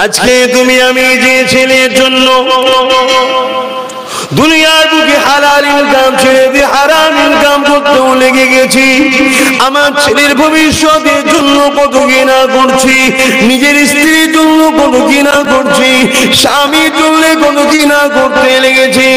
আজকে তুমি আমি যে ছেলের জন্য দুনিয়ার বুকে হালাল ইনকাম ছেড়ে দিয়ে হারাম ইনকাম করতেও লেগে গেছি, আমার ছেলের ভবিষ্যতের জন্য কত ঘৃণা করছি, নিজের স্ত্রীর জন্য কত ঘৃণা করছি, স্বামীর জন্য কত ঘৃণা করতে লেগেছি।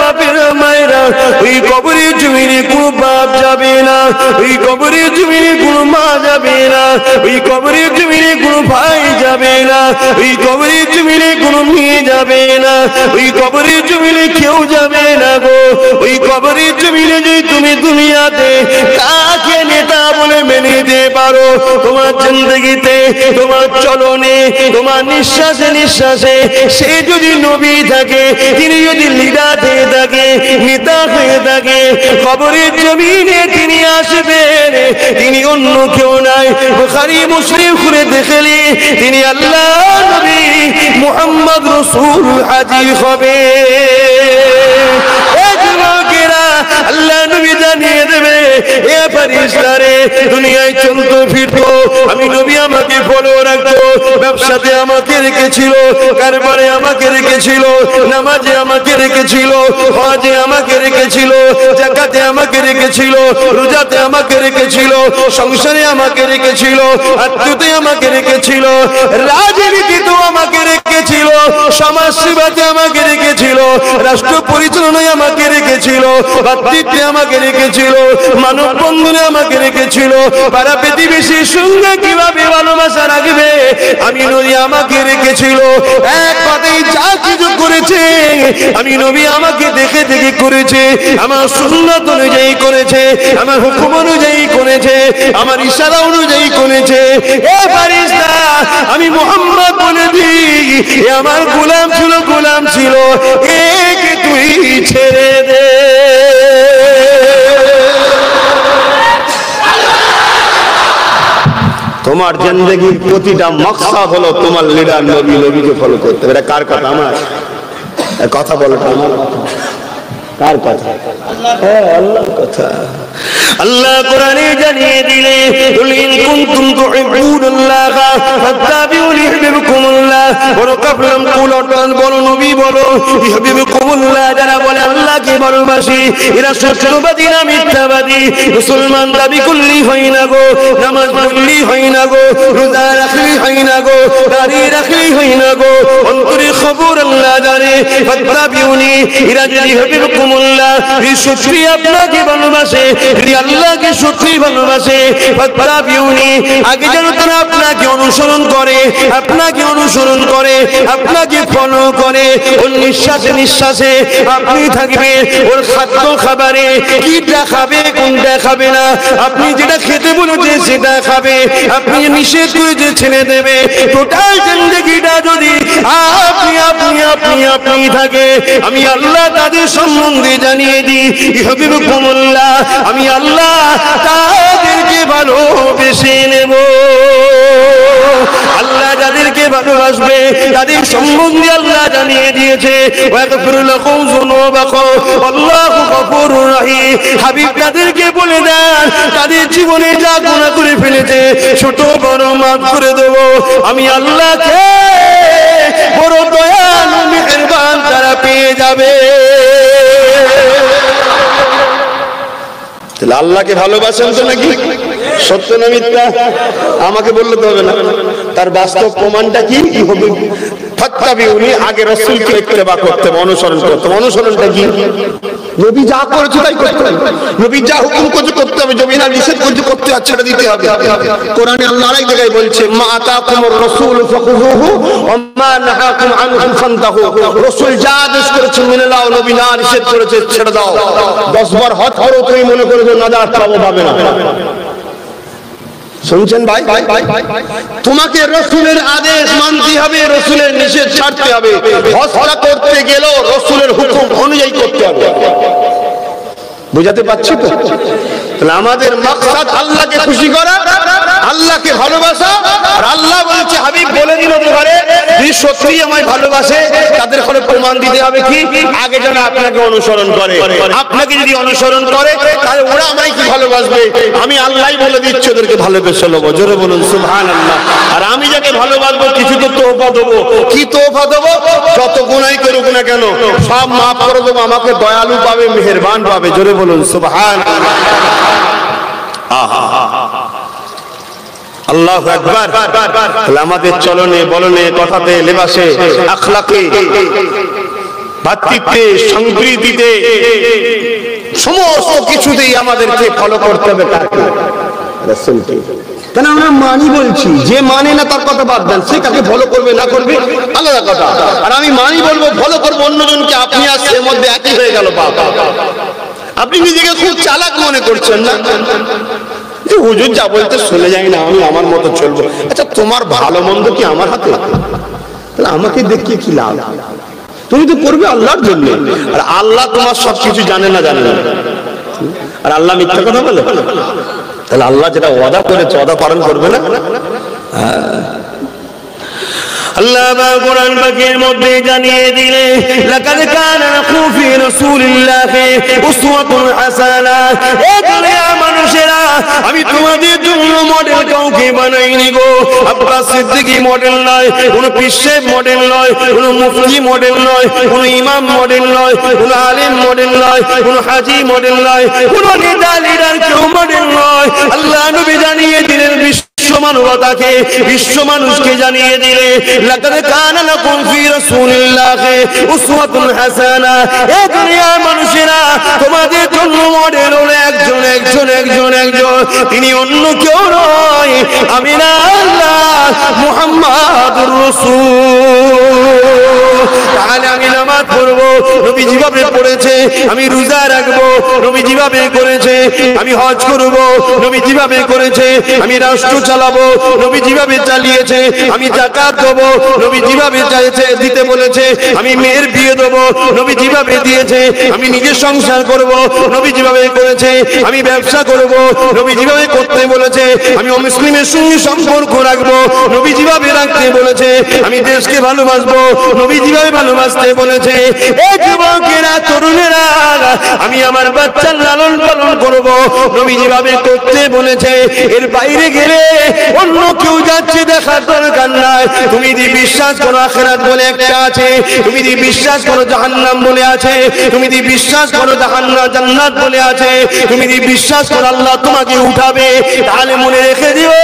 বাপের মায়েরা, ওই কবরের জমিনে কোনো বাপ যাবে না, ওই কবরের জমিনে কোনো মা যাবে না, ওই কবরের জমিনে কোনো ভাই যাবে না, ওই কবরের জমিনে কোনো মেয়ে যাবে না, ওই কবরের জমিনে কেউ যাবে না গো। ওই কবরের জমিনে যদি তুমি দুনিয়াতে কাকে নেতা বলে মেনে নিতে পারো, তোমার জিন্দেগিতে, তোমার চলনে, তোমার নিঃশ্বাসে নিঃশ্বাসে সে যদি নবী থাকে, তিনি যদি লিডার হয়ে থাকে, নেতা হয়ে থাকে, কবরের জমিনে তিনি আসবেন, তিনি অন্য কেউ নাই। বুখারী মুসলিম খুলে দেখলে তিনি আল্লাহ নবী মুহাম্মদ রাসূল হাজির হবে। আল্লাহ নবী জানিয়ে দেবে, এ ফেরেশতারে দুনিয়ায় চলতো ফিরতো, আমি নবী আমাকে ফলো রাখতো, ব্যবসাতে আমাকে রেখেছিল, কারবারে আমাকে রেখেছিল, নামাজে আমাকে রেখেছিল, হজে আমাকে রেখেছিল, যাকাতে আমাকে রেখেছিল, রোজাতে আমাকে রেখেছিল, সংসারে আমাকে রেখেছিল, আত্মীয়তে আমাকে রেখেছিল, রাজনীতিতেও আমাকে রেখেছিল, সমাজ সেবাতে আমাকে রেখেছিল, রাষ্ট্র পরিচালনায় আমাকে রেখেছিল, ভাতৃত্বে আমাকে রেখেছিল, মানব বন্ধনে আমাকে রেখেছিল, পাড়া প্রতিবেশীর সঙ্গে কিভাবে ভালোবাসা রাখবে আমি নবী আমাকে রেখেছিল। এক কথায় যা কিছু করেছে আমি নবী আমাকে দেখে দেখে করেছে, আমার সুন্নাত অনুযায়ী করেছে, আমার হুকুম অনুযায়ী করেছে, আমার ইশারা অনুযায়ী করেছে। এ ফেরেশতা আমি মুহাম্মদ বলে দিই, এ আমার গোলাম ছিল, গোলাম ছিল, একে তুই ছেড়ে দে। তোমার জিন্দেগির প্রতিটা মকসদ হলো তোমার লিডার নবী, নবীকে ফলো করতে। এটা কার কথা? আমার কথা বলো, আমার কার কথা? হ্যাঁ, আল্লাহর কথা। আল্লাহ কোরআনে জানিয়ে দিলে, কুল ইন কুনতুম তুহিব্বুনাল্লাহ ফাত্তাবিউনি ইউহিব্বুকুমুল্লাহ। বলো কাফলাম কুল অর্থাৎ বলো নবী বলো ইউহিব্বুকুমুল্লাহ, যারা বলে আল্লাহকে ভালোবাসি এরা সত্যবাদী না মিথ্যাবাদী? মুসলমান দাবি করলি হয় না গো, নামাজ পড়লি হয় না গো, রোজা রাখলি হয় না গো, দাড়ি রাখলি হয় না গো, অন্তরে খবর আল্লাহ জানে। ফাত্তাবিউনি, এরা যদি ইউহিব্বুকুমুল্লাহ এই সত্যি আপনাকে ভালোবাসে, আল্লাহকে সত্যি ভালোবাসে, ফাত্তাবিউনি আগে যেন তারা আপনাকে অনুসরণ করে, আপনাকে অনুসরণ করে, আপনাকে ফলো করে, ওর নিঃশ্বাসে নিঃশ্বাসে আপনি থাকবে, ওর খাদ্য খাবারে কিটা খাবে কোনটা খাবে না, আপনি যেটা খেতে বলেছে সেটা খাবে, আপনি নিষেধ করেছে ছেড়ে দেবে। টোটাল জিন্দেগিটা যদি আপনি আপনি আপনি আপনি থাকে, আমি আল্লাহ তাদের সম্বন্ধে জানিয়ে দিই ইউহিব্বুকুমুল্লাহ, আমি আল্লাহ তাদেরকে ভালোবেসে নেব। আল্লাহ যাদেরকে ভালোবাসবে তাদের সম্বন্ধে আল্লাহ জানিয়ে দিয়েছে, ওয়াগফিরু লাকুম যুনুবাকুম আল্লাহু গফুরুর রহিম। হাবিব তাদেরকে বলে দেন তাদের জীবনে যা গুনাহ করে ফেলেছে ছোট বড় মাফ করে দেব। আমি আল্লাহকে বড় দয়ালু মেহেরবান তারা পেয়ে যাবে। তাহলে আল্লাহকে ভালোবাসেন তো নাকি? সত্য না মিথ্যা? আমাকে বললে তো হবে না, তার বাস্তব প্রমাণটা কি হবে? ফাত্তাবিউনি, আগে রাসূলকে ইত্তেবা করতে হবে, অনুসরণ করতে হবে। অনুসরণটা কি? নবী যা করেছে তাই করতে হবে, নবী যা হুকুম করেছে করতে হবে, নবী না নিষেধ করেছে করতে হবে, ছেড়ে দিতে হবে। কোরআনে আল্লাহ আরেক জায়গায় বলছে, মা আতাকুমুর রাসূল ফাখুযুহু ওয়া মা নাহাকুম আনহু ফান্তাহু। রাসূল যা আদেশ করেছে মেনে নাও, নবী না নিষেধ করেছে ছেড়ে দাও। 10 বার হজ করো, তুমি মনে করো যে নাজাত পাবো, পাবে না। শুনছেন ভাই? তোমাকে রাসূলের আদেশ মানতে হবে, রাসূলের নিষেধ ছাড়তে হবে। হজটা করতে গেলেও রাসূলের হুকুম অনুযায়ী করতে হবে। বুঝাতে পারছি তো? তাহলে আমাদের মাকসাদ আল্লাহকে খুশি করা, আল্লাহকে ভালোবাসা। আর আল্লাহ বলছে, হাবিব বলে দিল তোমারে যদি সত্যি আমায় ভালোবাসে তাদের করে প্রমাণ দিতে হবে কি? আগে যেন আপনাকে অনুসরণ করে। আপনাকে যদি অনুসরণ করে তাহলে ওরা আমায় কি ভালোবাসবে? আমি আল্লাহই বলে দিচ্ছি ওদেরকে ভালোবেসে নেবো। জোরে বলুন সুবহানাল্লাহ। আর আমি যাকে ভালোবাসবো, কিছু তো তোহফা দেবো। কি তোহফা দেবো? যত গুনাই করুক না কেন সব মাফ করে দেবো, আমাকে দয়ালু পাবে, মেহেরবান পাবে। জোরে বলুন সুবহানাল্লাহ। আল্লাহু আকবার। তাহলে আমাদের চলনে বলনে কথাতে লেবাসে আখলাকে ভাতৃত্বে সম্প্রীতিতে সমস্ত কিছুতেই আমাদেরকে ফলো করতে হবে রাসূলকে। কেন আমরা মানি বলছি, যে মানে না তার কথা বাদ দেন, সে কাকে ফলো করবে না করবে আলাদা কথা। আর আমি মানি বলবো, ফলো করবো অন্যজনকে, আপনি আর এর মধ্যে একই হয়ে গেল বাবা। আপনি নিজেকে খুব চালাক মনে করছেন না? যে হুজুর যা বলতে শুনে যাই না, আমি আমার মতো চলবো। আচ্ছা তোমার ভালো মন্দ কি আমার হাতে? তাহলে আমাকে দেখিয়ে কি লাভ? তুমি তো করবে আল্লাহর জন্য, আর আল্লাহ তোমার সবকিছু জানে না, জানে না। আর আল্লাহ মিথ্যা কথা বলে? তাহলে আল্লাহ যেটা ওয়াদা করেছে ওয়াদা পালন করবে না? আল্লাহ কোরআন পাকের মধ্যে জানিয়ে দিলে লাকাদ কানা লাকুম ফি রাসূলিল্লাহি উসওয়াতুন হাসানাহ। এ দুনিয়া মানুষেরা, আমি তোমাদের জন্য মডেল কাউকে বানাইনি গো। আব্বাস সিদ্দিকী মডেল নয়, কোন পীর সাহেব মডেল নয়, কোন মুফতি মডেল নয়, কোন ইমাম মডেল নয়, কোন আলেম মডেল নয়, কোন হাজী মডেল নয়, কোন নেতা লিডার কেউ মডেল নয়। আল্লাহ নবী জানিয়ে দিলেন বিশ্ব মানবতাকে, বিশ্ব মানুষকে জানিয়ে দিলে লাকাদ কানা লাকুম ফি রাসূলিল্লাহি উসওয়াতুন হাসানাহ। এ দুনিয়ার মানুষেরা, তোমাদের জন্য মডেল হলো একজন একজন একজন একজন, তিনি অন্য কেউ নয়, আমি না আল্লাহ মুহাম্মাদুর রাসূল। তাহলে আমি নামাজ পড়বো, নবী যেভাবে পড়েছে, আমি রোজা রাখবো, নবী যেভাবে করেছে, আমি হজ করবো, নবী যেভাবে করেছে, আমি রাষ্ট্র চালাবো, নবী যেভাবে চালিয়েছে, আমি যাকাত দেবো, নবী যেভাবে চাইছে দিতে বলেছে, আমি মেয়ের বিয়ে দেবো, নবী যেভাবে দিয়েছে, আমি নিজের সংসার করবো, নবী যেভাবে করেছে, আমি ব্যবসা করবো, নবী যেভাবে করতে বলেছে, আমি অমুসলিমের সঙ্গে সম্পর্ক রাখবো, নবী যেভাবে রাখতে বলেছে, আমি দেশকে ভালোবাসবো, নবী যেভাবে ভালোবাসতে বলেছে। এই যুবকেরা, তরুণেরা, আমি আমার বাচ্চার লালন পালন করবো, নবী যেভাবে করতে বলেছে। এর বাইরে গেলে অন্য কেউ যাচ্ছে দেখার দরকার নাই। তুমি যদি বিশ্বাস করো আখিরাত বলে একটা আছে, তুমি যদি বিশ্বাস করো জাহান্নাম বলে আছে, তুমি যদি বিশ্বাস করো জাহান্নাম জান্নাত বলে আছে, তুমি যদি বিশ্বাস করো আল্লাহ তোমাকে উঠাবে, তাহলে মনে রেখে দিও,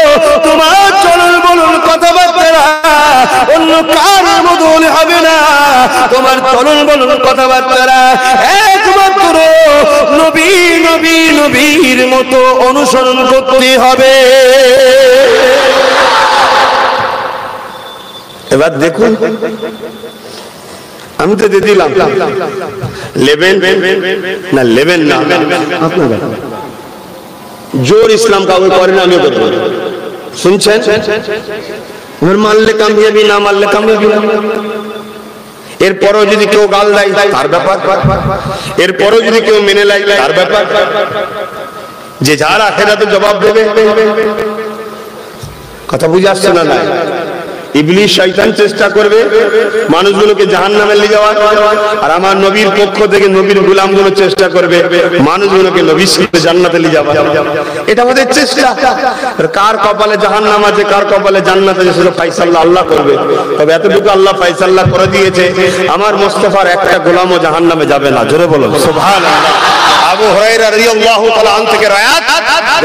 তোমার চলন বলন কথাবার্তা অন্য কার মতন হবে না। তোমার চলন বলন কথাবার্তা একমাত্র নবী নবী নবীর মতো অনুসরণ করতে হবে। এবার দেখুন, আমি তো দিয়ে দিলাম লেবেন না, লেবেন না আপনারা জোর ইসলাম কাউকে করেন, আমিও করবো। শুনছেন? মানলে কামিয়াবি, না মানলে কামিয়াবি না। এরপরও যদি কেউ গাল দেয় তার ব্যাপার, এরপরও যদি কেউ মেনে নেয় তার ব্যাপার, যে যার আখিরাতে জবাব দেবে। কথা বুঝে আসছে না? না, ইবলিস শয়তান চেষ্টা করবে মানুষগুলোকে জাহান্নামে নিয়ে যাওয়ার, আর আমার নবীর পক্ষ থেকে নবীর গোলামগুলো চেষ্টা করবে মানুষগুলোকে নবীর সাথে জান্নাতে নিয়ে যাওয়া। এটা আমাদের চেষ্টা। কার কপালে জাহান্নাম আছে, কার কপালে জান্নাত আছে, সেটা ফয়সালা আল্লাহ করবে। তবে এতটুকু আল্লাহ ফয়সালা করে দিয়েছে, আমার মুস্তাফার একটা গোলামও জাহান্নামে যাবে না। জোরে বলো সুবহানাল্লাহ। আবু হুরায়রা রাদিয়াল্লাহু তাআলা আন থেকে রায়াত,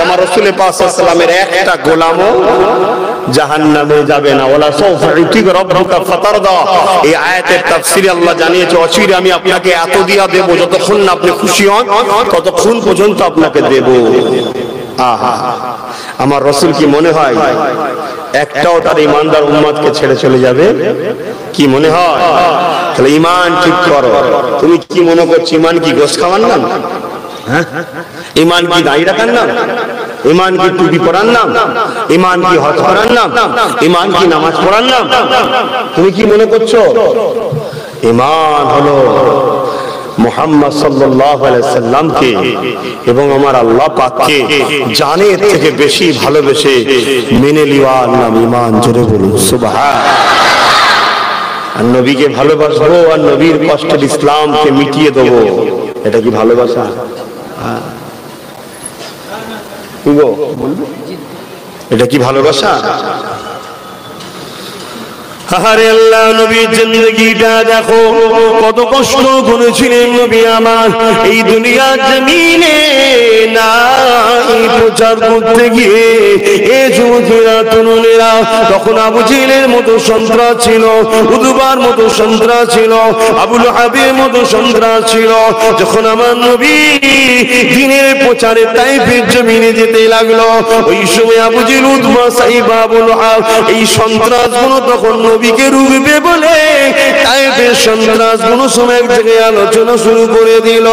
আমার রাসূল পাক সাল্লাল্লাহু আলাইহি ওয়াসাল্লামের একটা গোলামও জাহান্নামে যাবে না। ওয়ালা সাউফা ইউতিকা রাব্বুকা ফাতারদা। এই আয়াতের তাফসীরে আল্লাহ জানিয়েছে, অচিরে আমি আপনাকে এত দিয়া দেব, যতক্ষণ না আপনি খুশি হন ততক্ষণ পর্যন্ত আপনাকে দেব। আহা, আমার রাসূল কি মনে হয় একটাও তার ইমানদার উম্মতকে ছেড়ে চলে যাবে? কি মনে হয়? তাহলে ঈমান ঠিক করো। তুমি কি মনে করছো ঈমান কি গোশত খাওয়ার নাম? হ্যাঁ, ঈমান কি দাড়ি রাখার নাম? ঈমান কি টুপি পরার নাম? ঈমান কি হজ করার নাম? ঈমান কি নামাজ পড়ার নাম? তুমি কি মনে করছো? ঈমান হলো মুহাম্মদ সাল্লাল্লাহু আলাইহি সাল্লামকে এবং আমার আল্লাহ পাককে জানের থেকে বেশি ভালোবেসে মেনে নেওয়ার নাম ঈমান। জোরে বলুন সুবহানাল্লাহ। আর নবীকে ভালোবাসবো, আর নবীর কষ্টের ইসলামকে মিটিয়ে দেবো, এটা কি ভালোবাসা? এটা কি ভালোবাসা? আরে আল্লাহ নবীর জিন্দেগিটা দেখো, কত কষ্ট করেছিলেন নবী আমার এই দুনিয়ার জমিনে নাই প্রচার করতে গিয়ে। এ যুবকেরা তরুণেরা, তখন আবু জেহেলের মতো সন্ত্রাস ছিল, উতবার মতো সন্ত্রাস ছিল, আবুল হাবের মতো সন্ত্রাস ছিল। যখন আমার নবী দ্বীনের প্রচারে তাইফের জমিনে যেতে লাগলো, ওই সময় আবু জেহেল, উতবা, সাইবা, আবুল হাব এই সন্ত্রাসগুলো তখন নবীকে রুখবে বলে তাইফের সন্ত্রাসগুলো সময় এক জায়গায় আলোচনা শুরু করে দিল।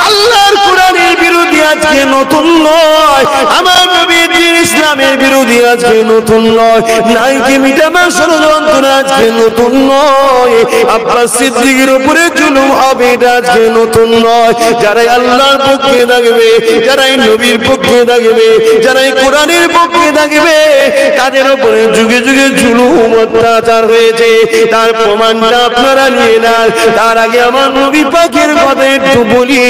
আল্লাহর কোরআনের বিরোধী আজকে নতুন নয়, আমার নবীর ইসলামের বিরোধী আজকে নতুন নয়, নাইকে মিটাবার ষড়যন্ত্র আজকে নতুন নয়, আব্বাস সিদ্দিকের উপরে জুলুম হবে এটা আজকে নতুন নয়। যারাই আল্লাহর পক্ষে থাকবে, যারাই নবীর পক্ষে থাকবে, যারাই কোরআনের পক্ষে থাকবে, তাদের উপরে যুগে যুগে জুলুম অত্যাচার হয়েছে, তার প্রমাণটা আপনারা নিয়ে নেন। তার আগে আমার নবী পাকের কথা একটু বলি।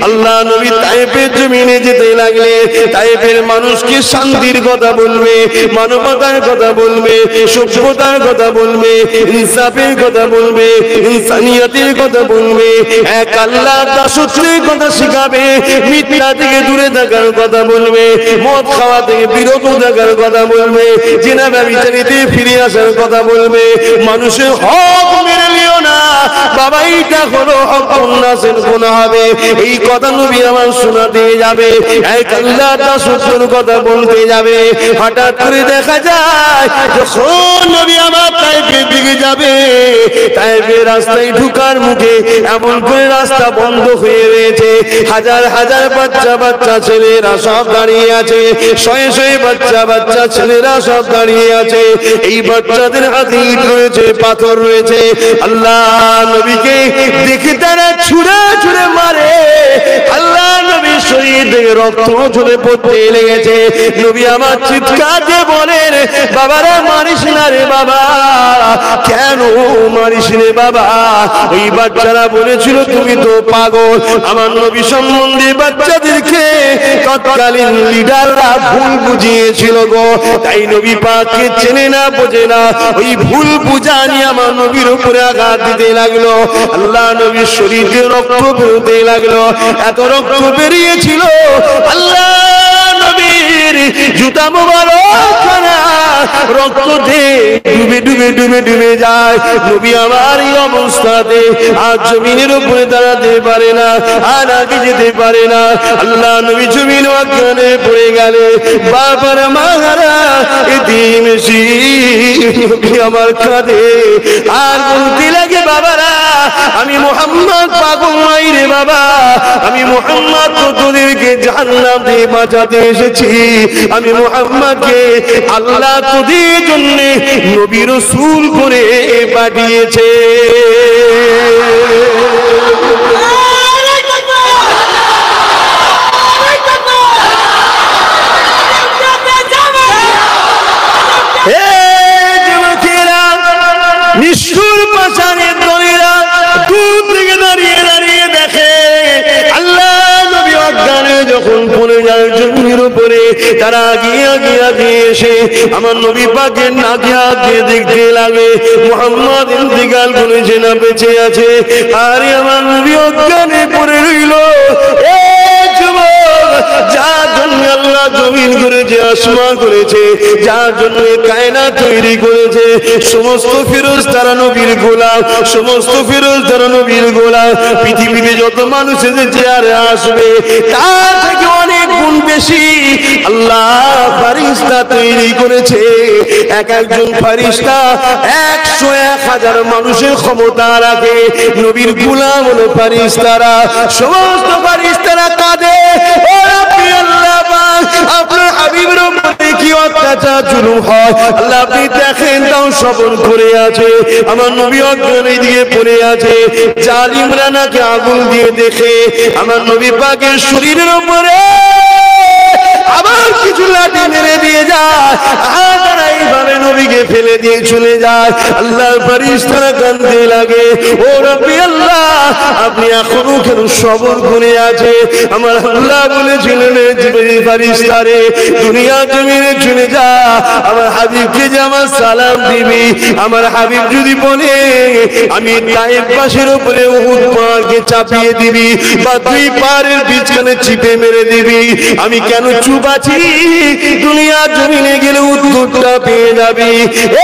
আল্লাহ নবী তাইফের জমিনে যেতে লাগলে তাইফের মানুষকে শান্তির কথা বলবে, মানবতার কথা বলবে, সভ্যতার কথা বলবে, ইনসাফের কথা বলবে, ইনসানিয়তের কথা বলবে, এক আল্লাহর দাসত্বের কথা শিখাবে, মিথ্যা থেকে দূরে থাকার কথা বলবে, মদ খাওয়া থেকে বিরত থাকার কথা বলবে, জিনা ব্যভিচারিতে ফিরে আসার কথা বলবে, মানুষের হক মেনে নিও না বাবা, এইটা হলো হক, নাসের গুনাহ হবে, এই কথা নবী আমার শোনাতে যাবে, এক আল্লাহর দাসত্বের কথা বলতে যাবে। হঠাৎ করে দেখা যায় যখন নবী আমার তাইফের দিকে যাবে, তাইফের রাস্তায় ঢুকার মুখে এমন করে রাস্তা বন্ধ হয়ে রয়েছে, হাজার হাজার বাচ্চা বাচ্চা ছেলেরা সব দাঁড়িয়ে আছে, শয়ে শয়ে বাচ্চা বাচ্চা ছেলেরা সব দাঁড়িয়ে আছে। এই বাচ্চাদের হাতে ইট রয়েছে, পাথর রয়েছে। আল্লাহ নবীকে দেখে তারা ছুঁড়ে ছুঁড়ে মারে। আল্লাহ নবীর শরীর থেকে রক্ত ঝরে পড়তে লেগেছে। নবী আমার চিৎকার দিয়ে বলেন, বাবারা মারিস না রে বাবা, কেন মারিস রে বাবা? ওই বাচ্চারা বলেছিল তুমি তো পাগল। আমার নবী সম্বন্ধে বাচ্চাদেরকে তৎকালীন লিডাররা ভুল বুঝিয়েছিল গো, তাই নবী পাককে চেনে না, বোঝে না, ওই ভুল বুঝা নিয়ে আমার নবীর উপরে আঘাত দিতে লাগলো। আল্লাহ নবীর শরীরে রক্ত বেরোতে লাগলো, এত রক্ত বেরিয়েছিল আল্লাহ নবীর জুতা মোবারক রক্ত দিয়ে ডুবে ডুবে ডুবে ডুবে যায়। নবী আমার এই অবস্থাতে আর জমিনের উপরে দাঁড়াতে পারে না, আর আগে যেতে পারে না। আল্লাহ নবী জমিন অজ্ঞানে পড়ে গেলে বাবার মাহারা এদিমেশি নবী আমার কাঁদে আর বলতে লাগে, বাবারা আমি মুহাম্মদ পাগল নই রে বাবা, আমি মুহাম্মদ তো তোদেরকে জাহান্নাম থেকে বাঁচাতে এসেছি, আমি মুহাম্মদকে আল্লাহ তোদের জন্য নবী রাসূল করে পাঠিয়েছে। নিষ্ঠুর পাষাণের দলেরা দূর থেকে দাঁড়িয়ে দাঁড়িয়ে দেখে আল্লাহ নবী অজ্ঞানে যখন পড়ে যায় জমির উপরে, তারা আগিয়ে আগিয়ে আগিয়ে এসে আমার নবী পাকের নাকে হাত দিয়ে দেখতে লাগে মুহাম্মদ ইন্তিকাল করেছে না বেঁচে আছে। আরে আমার নবী অজ্ঞানে পড়ে রইল। যার জন্য আল্লাহ জমিন করেছে, আসমান করেছে, যার জন্য কায়নাত তৈরি করেছে, সমস্ত ফেরেশতারা নবীর গোলাম, সমস্ত ফেরেশতারা নবীর গোলাম। পৃথিবীতে যত মানুষ এসেছে আর আসবে তার থেকে অনেক গুণ বেশি আল্লাহ ফেরেশতা তৈরি করেছে। এক একজন ফেরেশতা 100-1000 মানুষের ক্ষমতা রাখে। নবীর গোলাম হলো ফেরেশতারা। সমস্ত ফেরেশতারা কাঁদে, আপনার হাবিবের উপরে কি অত্যাচার জুলুম হয় আল্লাহ আপনি দেখেন, তাও সবর করে আছে। আমার নবী অজ্ঞান দিয়ে পড়ে আছে, জালিমরা নাকি আগুন দিয়ে দেখে আমার নবী পাকের শরীরের উপরে আবার কিছু লাঠি মেরে দিয়ে যায়। তারা এইভাবে নবীকে ফেলে দিয়ে চলে যায়। আল্লাহর ফেরেশতারা কাঁদতে লাগে, ও রব্বি আল্লাহ, আপনি এখনো কেন সবর করে আছে? আমার আল্লাহ বলেছিলেন, জিবরিল ফেরেশতা রে, দুনিয়া জমিনে চলে যা, আমার হাবিবকে যে আমার সালাম দিবি। আমার হাবিব যদি বলে আমি তায়েফ পাশের উপরে উহুদ পাহাড়কে চাপিয়ে দিবি বা দুই পাহাড়ের বিছখানে চিপে মেরে দিবি, আমি কেন চুপ আছি? দুনিয়া জমিনে গেলে উত্তরটা পেয়ে যাবি।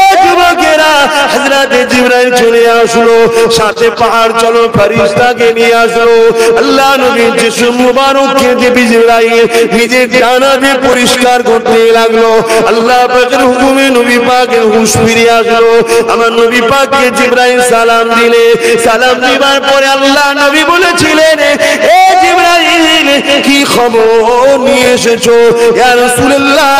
এ যুবকেরা, হযরত জিবরাইল চলে আসলো, সাথে পাহাড় চলো ফেরেশতাকে নিয়ে আসলো। আল্লাহ নবীর জিসম মুবারককে দেবী জিবরাইল নিজের ডানা দিয়ে পরিষ্কার করতে লাগলো। আল্লাহ পাকের হুকুমে নবী পাকের হুঁশ ফিরে আসলো। আমার নবী পাককে জিবরাইল সালাম দিলে, সালাম দিবার পরে আল্লাহ নবী বলেছিলেন, এ জিবরাইল, কি খবর নিয়ে এসেছো? ইয়া রাসূলুল্লাহ,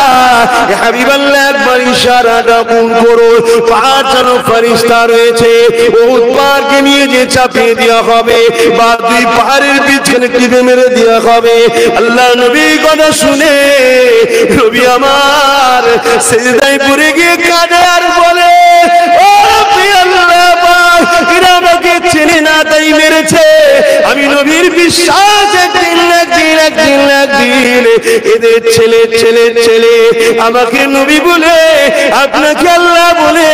ইয়া হাবিবাল্লাহ, একবার ইশারাটা পূর্ণ করো। পাহাড় চলো ফেরেশতা রয়েছে, উহুদ পাহাড়কে নিয়ে যে চাপিয়ে দেওয়া হবে বা দুই পাহাড়ের বিছখানে টিপে মেরে দেওয়া হবে। আল্লাহ নবী কথা শুনে নবী আমার সিজদায় পড়ে গিয়ে কাঁদে আর বলে, ও রব্বি আল্লাহ, এরা আমাকে চেনে না তাই মেরেছে। আমি নবীর বিশ্বাস একদিন এদের ছেলে ছেলে ছেলে আমাকে নবী বলে, আপনাকে আল্লাহ বলে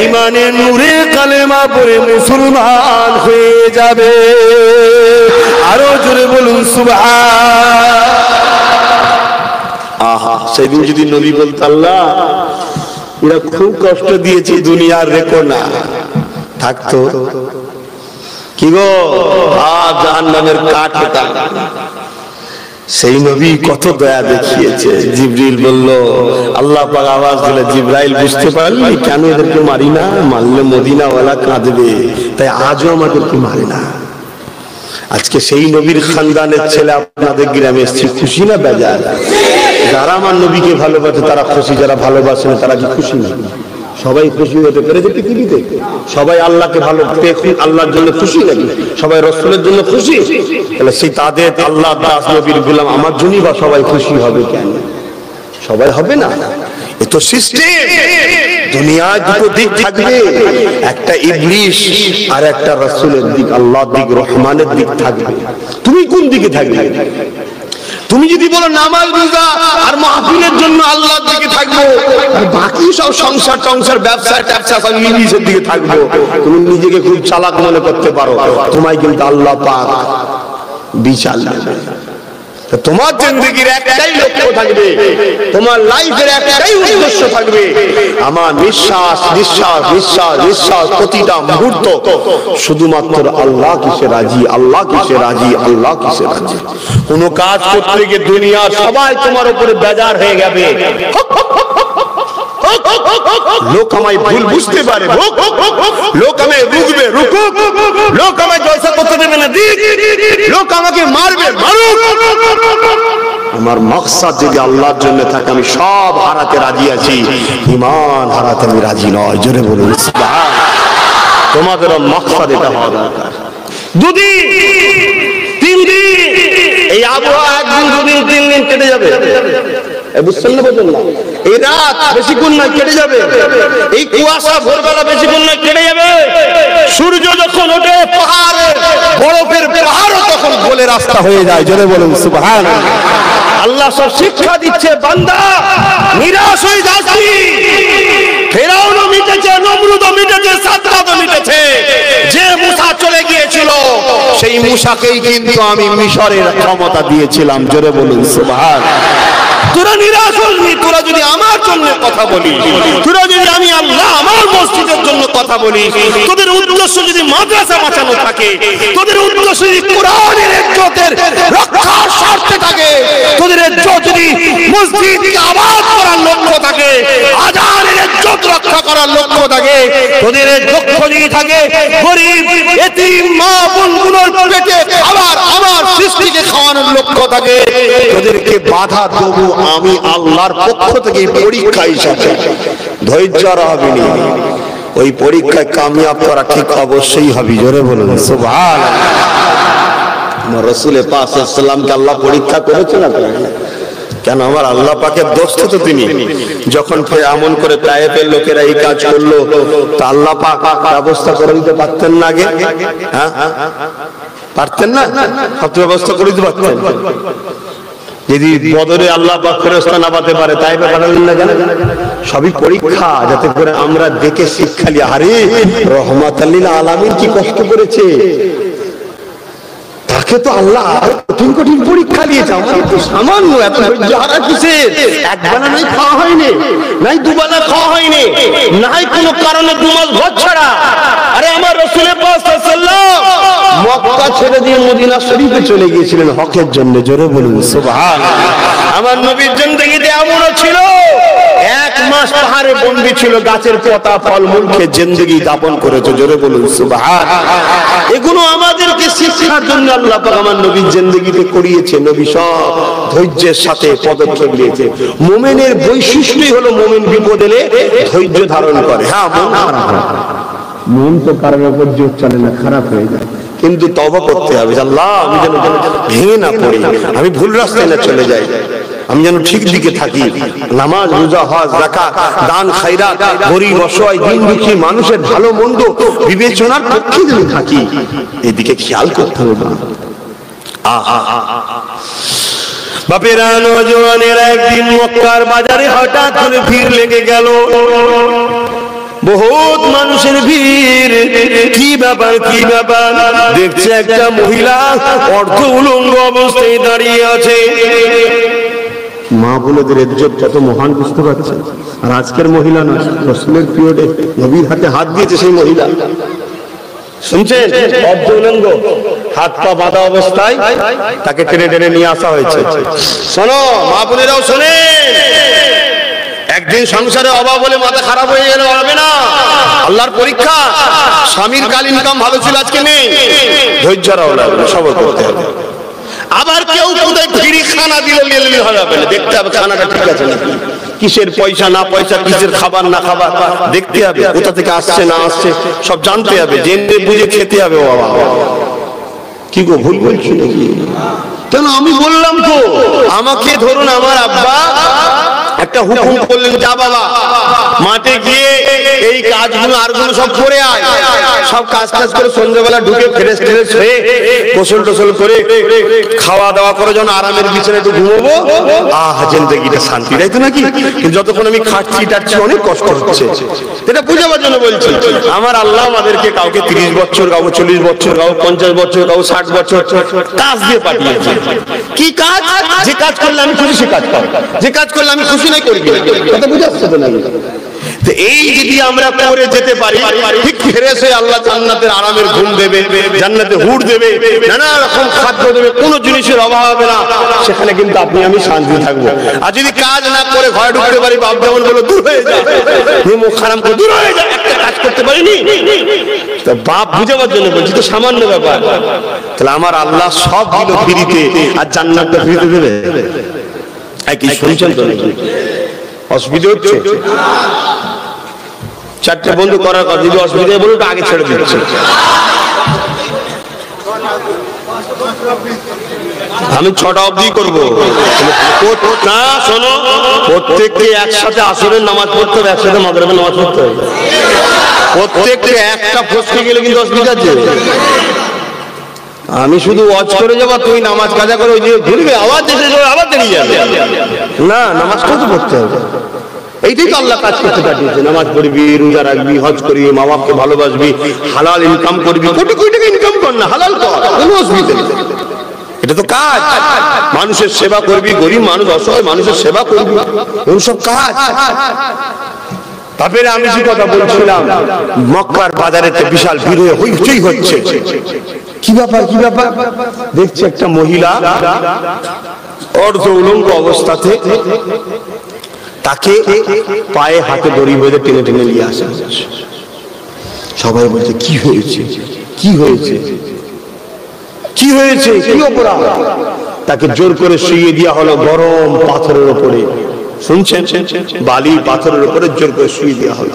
ইমানের নূরে কালেমা পড়ে মুসলমান হয়ে যাবে। আরো জোরে বলুন সুবহান। আহা, সেদিন যদি নবী বলতো, আল্লাহ এরা খুব কষ্ট দিয়েছে, দুনিয়ার রেকর্ড না থাকতো কি গো, জাহান্নামের কাঠ পেতাম। সেই নবী কত দয়া দেখিয়েছে। জিবরিল বলল, আল্লাহ পাক আওয়াজ দিলে, জিবরাইল বুঝতে পারলি কেন এদেরকে মারি না? মারলে মদিনাওয়ালা কাঁদবে, তাই আজও আমাদেরকে মারে না। আজকে সেই নবীর খানদানের ছেলে আপনাদের গ্রামে এসেছে, খুশি না বেজার? যারা আমার নবীকে ভালোবাসে তারা খুশি, যারা ভালোবাসে না তারা কি খুশি না? সবাই খুশি হতে পেরেছে পৃথিবীতে? সবাই আল্লাহকে ভালো পেয়ে আল্লাহর জন্য খুশি নাকি? সবাই রাসূলের জন্য খুশি? তাহলে সেই তাদের আল্লাহ দাস নবীর গোলাম আমার জন্যই বা সবাই খুশি হবে কেন? সবাই হবে না। এ তো সিস্টেম। দুনিয়ায় দুটো দিক থাকবে, একটা ইবলিস আর একটা রাসূলের দিক, আল্লাহর দিক, রহমানের দিক থাকবে। তুমি কোন দিকে থাকবে? তুমি যদি বলো নামাজ রোজা আর মাহফিলের জন্য আল্লাহর দিকে থাকবো, আর বাকি সব সংসার টংসার ব্যবসা ট্যাবসা সব ইংলিশের দিকে থাকবো, তুমি নিজেকে খুব চালাক মনে করতে পারো, তোমায় কিন্তু আল্লাহ পাক বিচার নেবে। তোমার জিন্দেগির একটাই লক্ষ্য থাকবে, তোমার লাইফের একটাই উদ্দেশ্য থাকবে, আমার নিঃশ্বাস নিঃশ্বাস নিঃশ্বাস নিঃশ্বাস প্রতিটা মুহূর্ত শুধুমাত্র আল্লাহ কিসে রাজি, আল্লাহ কিসে রাজি, আল্লাহ কিসে রাজি। কোন কাজ করতে গিয়ে দুনিয়ার সবাই তোমার উপরে বেজার হয়ে যাবে, লোক আমায় ভুল বুঝতে পারে, লোক আমায় রুকবে রুকুক, লোক আমায় জলসা করতে দেবে না দিক, লোক আমাকে মারবে মারুক। আমার মাকসাদ যদি আল্লাহর জন্য থাকে, আমি সব হারাতে রাজি আছি, ঈমান হারাতে আমি রাজি নয়। জোরে বলুন সুবহান। তোমাদের মাকসাদ এটা হওয়া দরকার। দুদিন তিন দিন এই আবহাওয়া, একদিন দুদিন তিন দিন কেটে যাবে, বুঝছেন না? বোঝেন না? এই রাত বেশিক্ষণ নয়, কেটে যাবে। এই কুয়াশা ভোরবেলা বেশিক্ষণ নয়, কেটে যাবে। সূর্য যখন ওঠে পাহাড়ে, বরফের পাহাড়ও তখন গলে রাস্তা হয়ে যায়। জোরে বলুন সুবহান। আল্লাহ সব শিক্ষা দিচ্ছে, বান্দা নিরাশ হয়ে যাচ্ছি। ফেরাউনও মিটেছে, নমরুদও মিটেছে, সাদ্দাতও মিটেছে। যে মুসা চলে গিয়েছিল, সেই মুসাকেই কিন্তু আমি মিশরের ক্ষমতা দিয়েছিলাম। জোরে বলুন সুবহান। তোরা নিরাশ হসনি, তোরা যদি আমার জন্য কথা বলি, তোরা যদি আমি আল্লাহ আমার মসজিদের জন্য কথা বলি, তোদের উদ্দেশ্য যদি মাদ্রাসা বাঁচানো থাকে, তোদের উদ্দেশ্য যদি কোরআনের ইজ্জতের রক্ষার স্বার্থে থাকে, তোদের ইজ্জত যদি মসজিদকে আবাদ করার লক্ষ্য থাকে, আযানের ইজ্জত রক্ষা করার লক্ষ্য থাকে, তোদের লক্ষ্য যদি থাকে গরীব এতিম মা বোনগুলোর পেটে খাবার আমার সৃষ্টিকে খাওয়ানোর লক্ষ্য থাকে, তোদেরকে বাধা দেবো আমি আল্লাহর পক্ষ থেকে পরীক্ষা হিসাবে। ধৈর্য হবে না, ওই পরীক্ষায় কামিয়াব করা ঠিক অবশ্যই হবে। জোরে বলুন সুবহানাল্লাহ। রাসূল পাক সাল্লাল্লাহু আলাইহি ওয়াসাল্লামকে আল্লাহ পরীক্ষা করেছে না? কেন আমার আল্লাহ পাকের দোস্ত তো তিনি। যখন আমন করে তায়েফের লোকেরা এই কাজ করলো, তা আল্লাহ পাক ব্যবস্থা করে দিতে পারতেন না আগে? হ্যাঁ, পারতেন না? সব ব্যবস্থা করে দিতে পারতেন। যদি বদরে আল্লাহ পাক ফেরেশতা নামাতে পারে, তায়েফে পাঠালেন না কেন? সবই পরীক্ষা, যাতে করে আমরা দেখে শিক্ষা নিই। আরে রহমাতাল লিল আলামিন কি কষ্ট করেছে, তাকে তো আল্লাহ কঠিন কঠিন পরীক্ষা দিয়েছে। আমাদের তো সামান্য এত যারা কিসের একবেলা নাই খাওয়া হয়নি, নাই দুবেলা খাওয়া হয়নি, নাই কোনো কারণে 2 মাস ঘর ছাড়া। আরে আমার রাসূলের পাক সাল্লাল্লাহু মক্কা ছেড়ে দিয়ে মদিনা শরীফে চলে গিয়েছিলেন হকের জন্য। জোরে বলুন সুবহানাল্লাহ। আমার নবীর জিন্দেগিতে এমনও ছিল 1 মাস পাহাড়ে বন্দী ছিল, গাছের পাতা ফলমূল খেয়ে জিন্দেগি যাপন করেছে। জোরে বলুন সুবহানাল্লাহ। এগুলো আমাদেরকে শিক্ষার জন্য আল্লাহ পাক আমার নবীর জিন্দেগিতে করিয়েছে। নবী সব ধৈর্যের সাথে পদক্ষেপ নিয়েছে। মুমিনের বৈশিষ্ট্যই হলো মুমিন বিপদ এলে ধৈর্য ধারণ করে। হ্যাঁ, মন খারাপ হয়, মন তো কারোর উপর জোর চলে না, খারাপ হয়ে যায়, কিন্তু তওবা করতে হবে। আল্লাহ আমি যেন ভেঙে না পড়ি, আমি ভুল রাস্তায় না চলে যাই, আমি যেন ঠিক দিকে থাকি। নামাজ, রোজা, হজ, যাকাত, দান, খায়রাত, গরীব অসহায় দিন দুঃখী মানুষের ভালো মন্দ বিবেচনার পক্ষে যেন থাকি, এদিকে খেয়াল করতে হবে। বাপেরা, নওজওয়ানেরা একদিন মক্কার বাজারে হঠাৎ করে ভিড় লেগে গেল। বহুত মানুষের ভিড়। কি ব্যাপার, কি ব্যাপার? দেখছে একটা মহিলা অর্ধ উলঙ্গ অবস্থায় দাঁড়িয়ে আছে। মা বোনদের ইজ্জত কত মহান, বুঝতে পারছেন? আর আজকের মহিলা না, রাসূলের পিরিয়ডে নবীর হাতে হাত দিয়েছে সেই মহিলা। শুনছেন? অর্ধ উলঙ্গ, হাত পা বাঁধা অবস্থায় তাকে টেনে টেনে নিয়ে আসা হয়েছে। শোনো মা বোনেরাও শোনে, একদিন সংসারে অভাব হলে মাথা খারাপ হয়ে গেলে হবে না। আল্লাহর পরীক্ষা। স্বামীর কাল ইনকাম ভালো ছিল, আজকে নেই, ধৈর্য রাখতে হবে, সবর করতে হবে। আবার কেউ কোথায় ফ্রি খানা দিলে নিলে হবে না, দেখতে হবে খানাটা ঠিক আছে নাকি, কিসের পয়সা না পয়সা, কিসের খাবার না খাবার দেখতে হবে, কোথা থেকে আসছে না আসছে সব জানতে হবে, জেনে বুঝে খেতে হবে। বাবা কি গো, ভুল বলছি নাকি? কেন আমি বললাম তো, আমাকে ধরুন আমার আব্বা একটা হুকুম করলেন, যা বাবা মাঠে গিয়ে এই কাজগুলো আরগুলো সব করে আয়। সব কাজ কাজ করে সন্ধ্যাবেলা ঢুকে ফ্রেশ ফ্রেশ হয়ে গোসল টোসল করে খাওয়া দাওয়া করে যখন আরামের বিছানায় একটু ঘুমোবো, জিন্দেগিটা শান্তি, তাই তো নাকি? কিন্তু যতক্ষণ আমি খাচ্ছি টাচ্ছি অনেক কষ্ট হচ্ছে, এটা বুঝাবার জন্য বলছি। আমার আল্লাহ আমাদেরকে কাউকে 30 বছর, কাউকে 40 বছর, কাউকে 50 বছর, কাউকে 60 বছর কাজ দিয়ে পাঠিয়েছে। কি কাজ? যে কাজ করলে আমি খুশি সে কাজ করব, যে কাজ করলে আমি খুশি নাই করবি। কথা বুঝাচ্ছে তো নাকি? তো এই যদি আমরা করে যেতে পারি, ঠিক ফ্রেশ হয়ে আল্লাহ জান্নাতের আরামের ঘুম দেবে, জান্নাতে হুর দেবে, নানা রকম খাদ্য দেবে, কোনো জিনিসের অভাব হবে না, সেখানে কিন্তু আপনি আমি শান্তি থাকবো। আর যদি কাজ না করে ঘরে ঢুকতে পারি, বাপ যেমন বলো দূর হয়ে যায়, মুখ খারাপ করে দূর হয়ে যায়, একটা কাজ করতে পারিনি, তো বাপ বুঝাবার জন্য বলছি, তো সামান্য ব্যাপার। তাহলে আমার আল্লাহ সব দিল ফ্রিতে, আর জান্নাতটা ফ্রিতে দেবে। কি শুনছেন তো? অসুবিধা হচ্ছে? 4টে বন্ধু করার কথা, যদি অসুবিধা বলুন আগে ছেড়ে দিচ্ছে। আমি 6টা অবধি করবো না। শোনো, প্রত্যেককে একসাথে আসরের নামাজ পড়তে হবে, একসাথে মাগরিবের নামাজ পড়তে হবে। প্রত্যেককে একটা ফসকে গেলে কিন্তু অসুবিধা আছে। আমি শুধু ওয়াজ করে যাবো, তুই নামাজ কাজা করে ওই যে ঘুরবে, আবার দেশে যাবে, আবার দেরিয়ে যাবে না। নামাজটা তো পড়তে হবে। এইটাই তো আল্লাহ কাজ করতে পাঠিয়েছে। নামাজ পড়বি, রোজা রাখবি, হজ করবি, মা বাপকে ভালোবাসবি, হালাল ইনকাম করবি, কোটি কোটি টাকা ইনকাম কর না, হালাল কর, কোনো অসুবিধা নেই। এটা তো কাজ। মানুষের সেবা করবি, গরিব মানুষ, অসহায় মানুষের সেবা করবি, এগুলো সব কাজ। তারপরে আমি যে কথা বলছিলাম, মক্কার বাজারে বিশাল ভিড় হয়ে হইচই হচ্ছে। কি ব্যাপার, কি ব্যাপার? দেখছি একটা মহিলা অর্ধ উলঙ্গ অবস্থাতে, তাকে পায়ে হাতে দড়ি বেঁধে টেনে টেনে নিয়ে আসা হচ্ছে। সবাই বলছে কি হয়েছে, কি হয়েছে, কি হয়েছে, কি অপরাধ? তাকে জোর করে শুইয়ে দেওয়া হলো গরম পাথরের উপরে। শুনছেন? বালি পাথরের উপরে জোর করে শুয়ে দেওয়া হলো,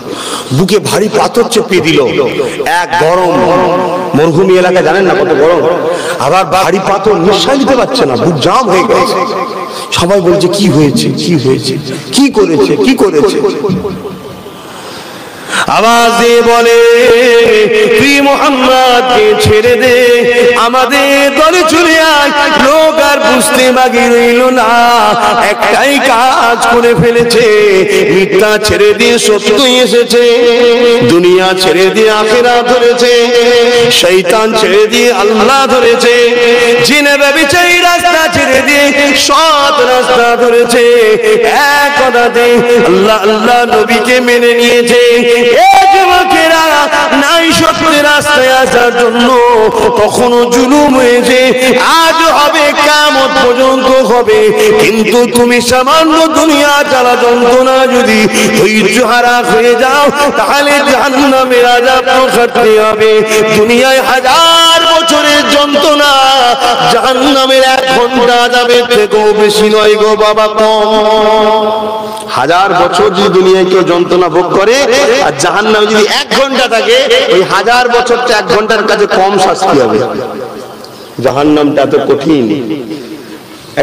বুকে ভারী পাথর চেপিয়ে দিল। এক গরম, মরুভূমি এলাকা জানেন না কত গরম, আবার ভারী পাথর, নিঃশ্বাস নিতে পারছে না, বুক জাম হয়ে গেছে। সবাই বলছে কি হয়েছে, কি হয়েছে, কি করেছে, কি করেছে? আওয়াজ দিয়ে বলে, তুই মুহাম্মদকে ছেড়ে দে, আমাদের দলে চলে আয়। লোক আর বুঝতে বাকি রইল না, একটাই কাজ করে ফেলেছে, মিথ্যা ছেড়ে দিয়ে সত্যই এসেছে, দুনিয়া ছেড়ে দিয়ে আখিরাত ধরেছে, শয়তান ছেড়ে দিয়ে আল্লাহ ধরেছে, জিনে ব্যভিচারী রাস্তা ছেড়ে দিয়ে সৎ রাস্তা ধরেছে, এক কথাতে আল্লাহ আল্লাহ নবীকে মেনে নিয়েছে। যুবকেরা নাই সত্যের রাস্তায় আসার জন্য কখনো জুলুম হয়েছে, আজ হবে, কিয়ামত পর্যন্ত হবে, কিন্তু তুমি সামান্য দুনিয়া জ্বালা যন্ত্রণা যদি ধৈর্য হারা হয়ে যাও, তাহলে জাহান্নামের আযাব খাটতে হবে। দুনিয়ায় 1000 বছরের যন্ত্রণা, জাহান্নামের 1 ঘন্টা আযাবের থেকেও বেশি নয় গো বাবা, কম। 1000 বছর যদি দুনিয়ায় কেউ যন্ত্রণা ভোগ করে আর জাহান্নামে যদি 1 ঘন্টা থাকে, ওই 1000 বছরটা 1 ঘন্টার কাছে কম শাস্তি হবে। জাহান্নামটা এত কঠিন,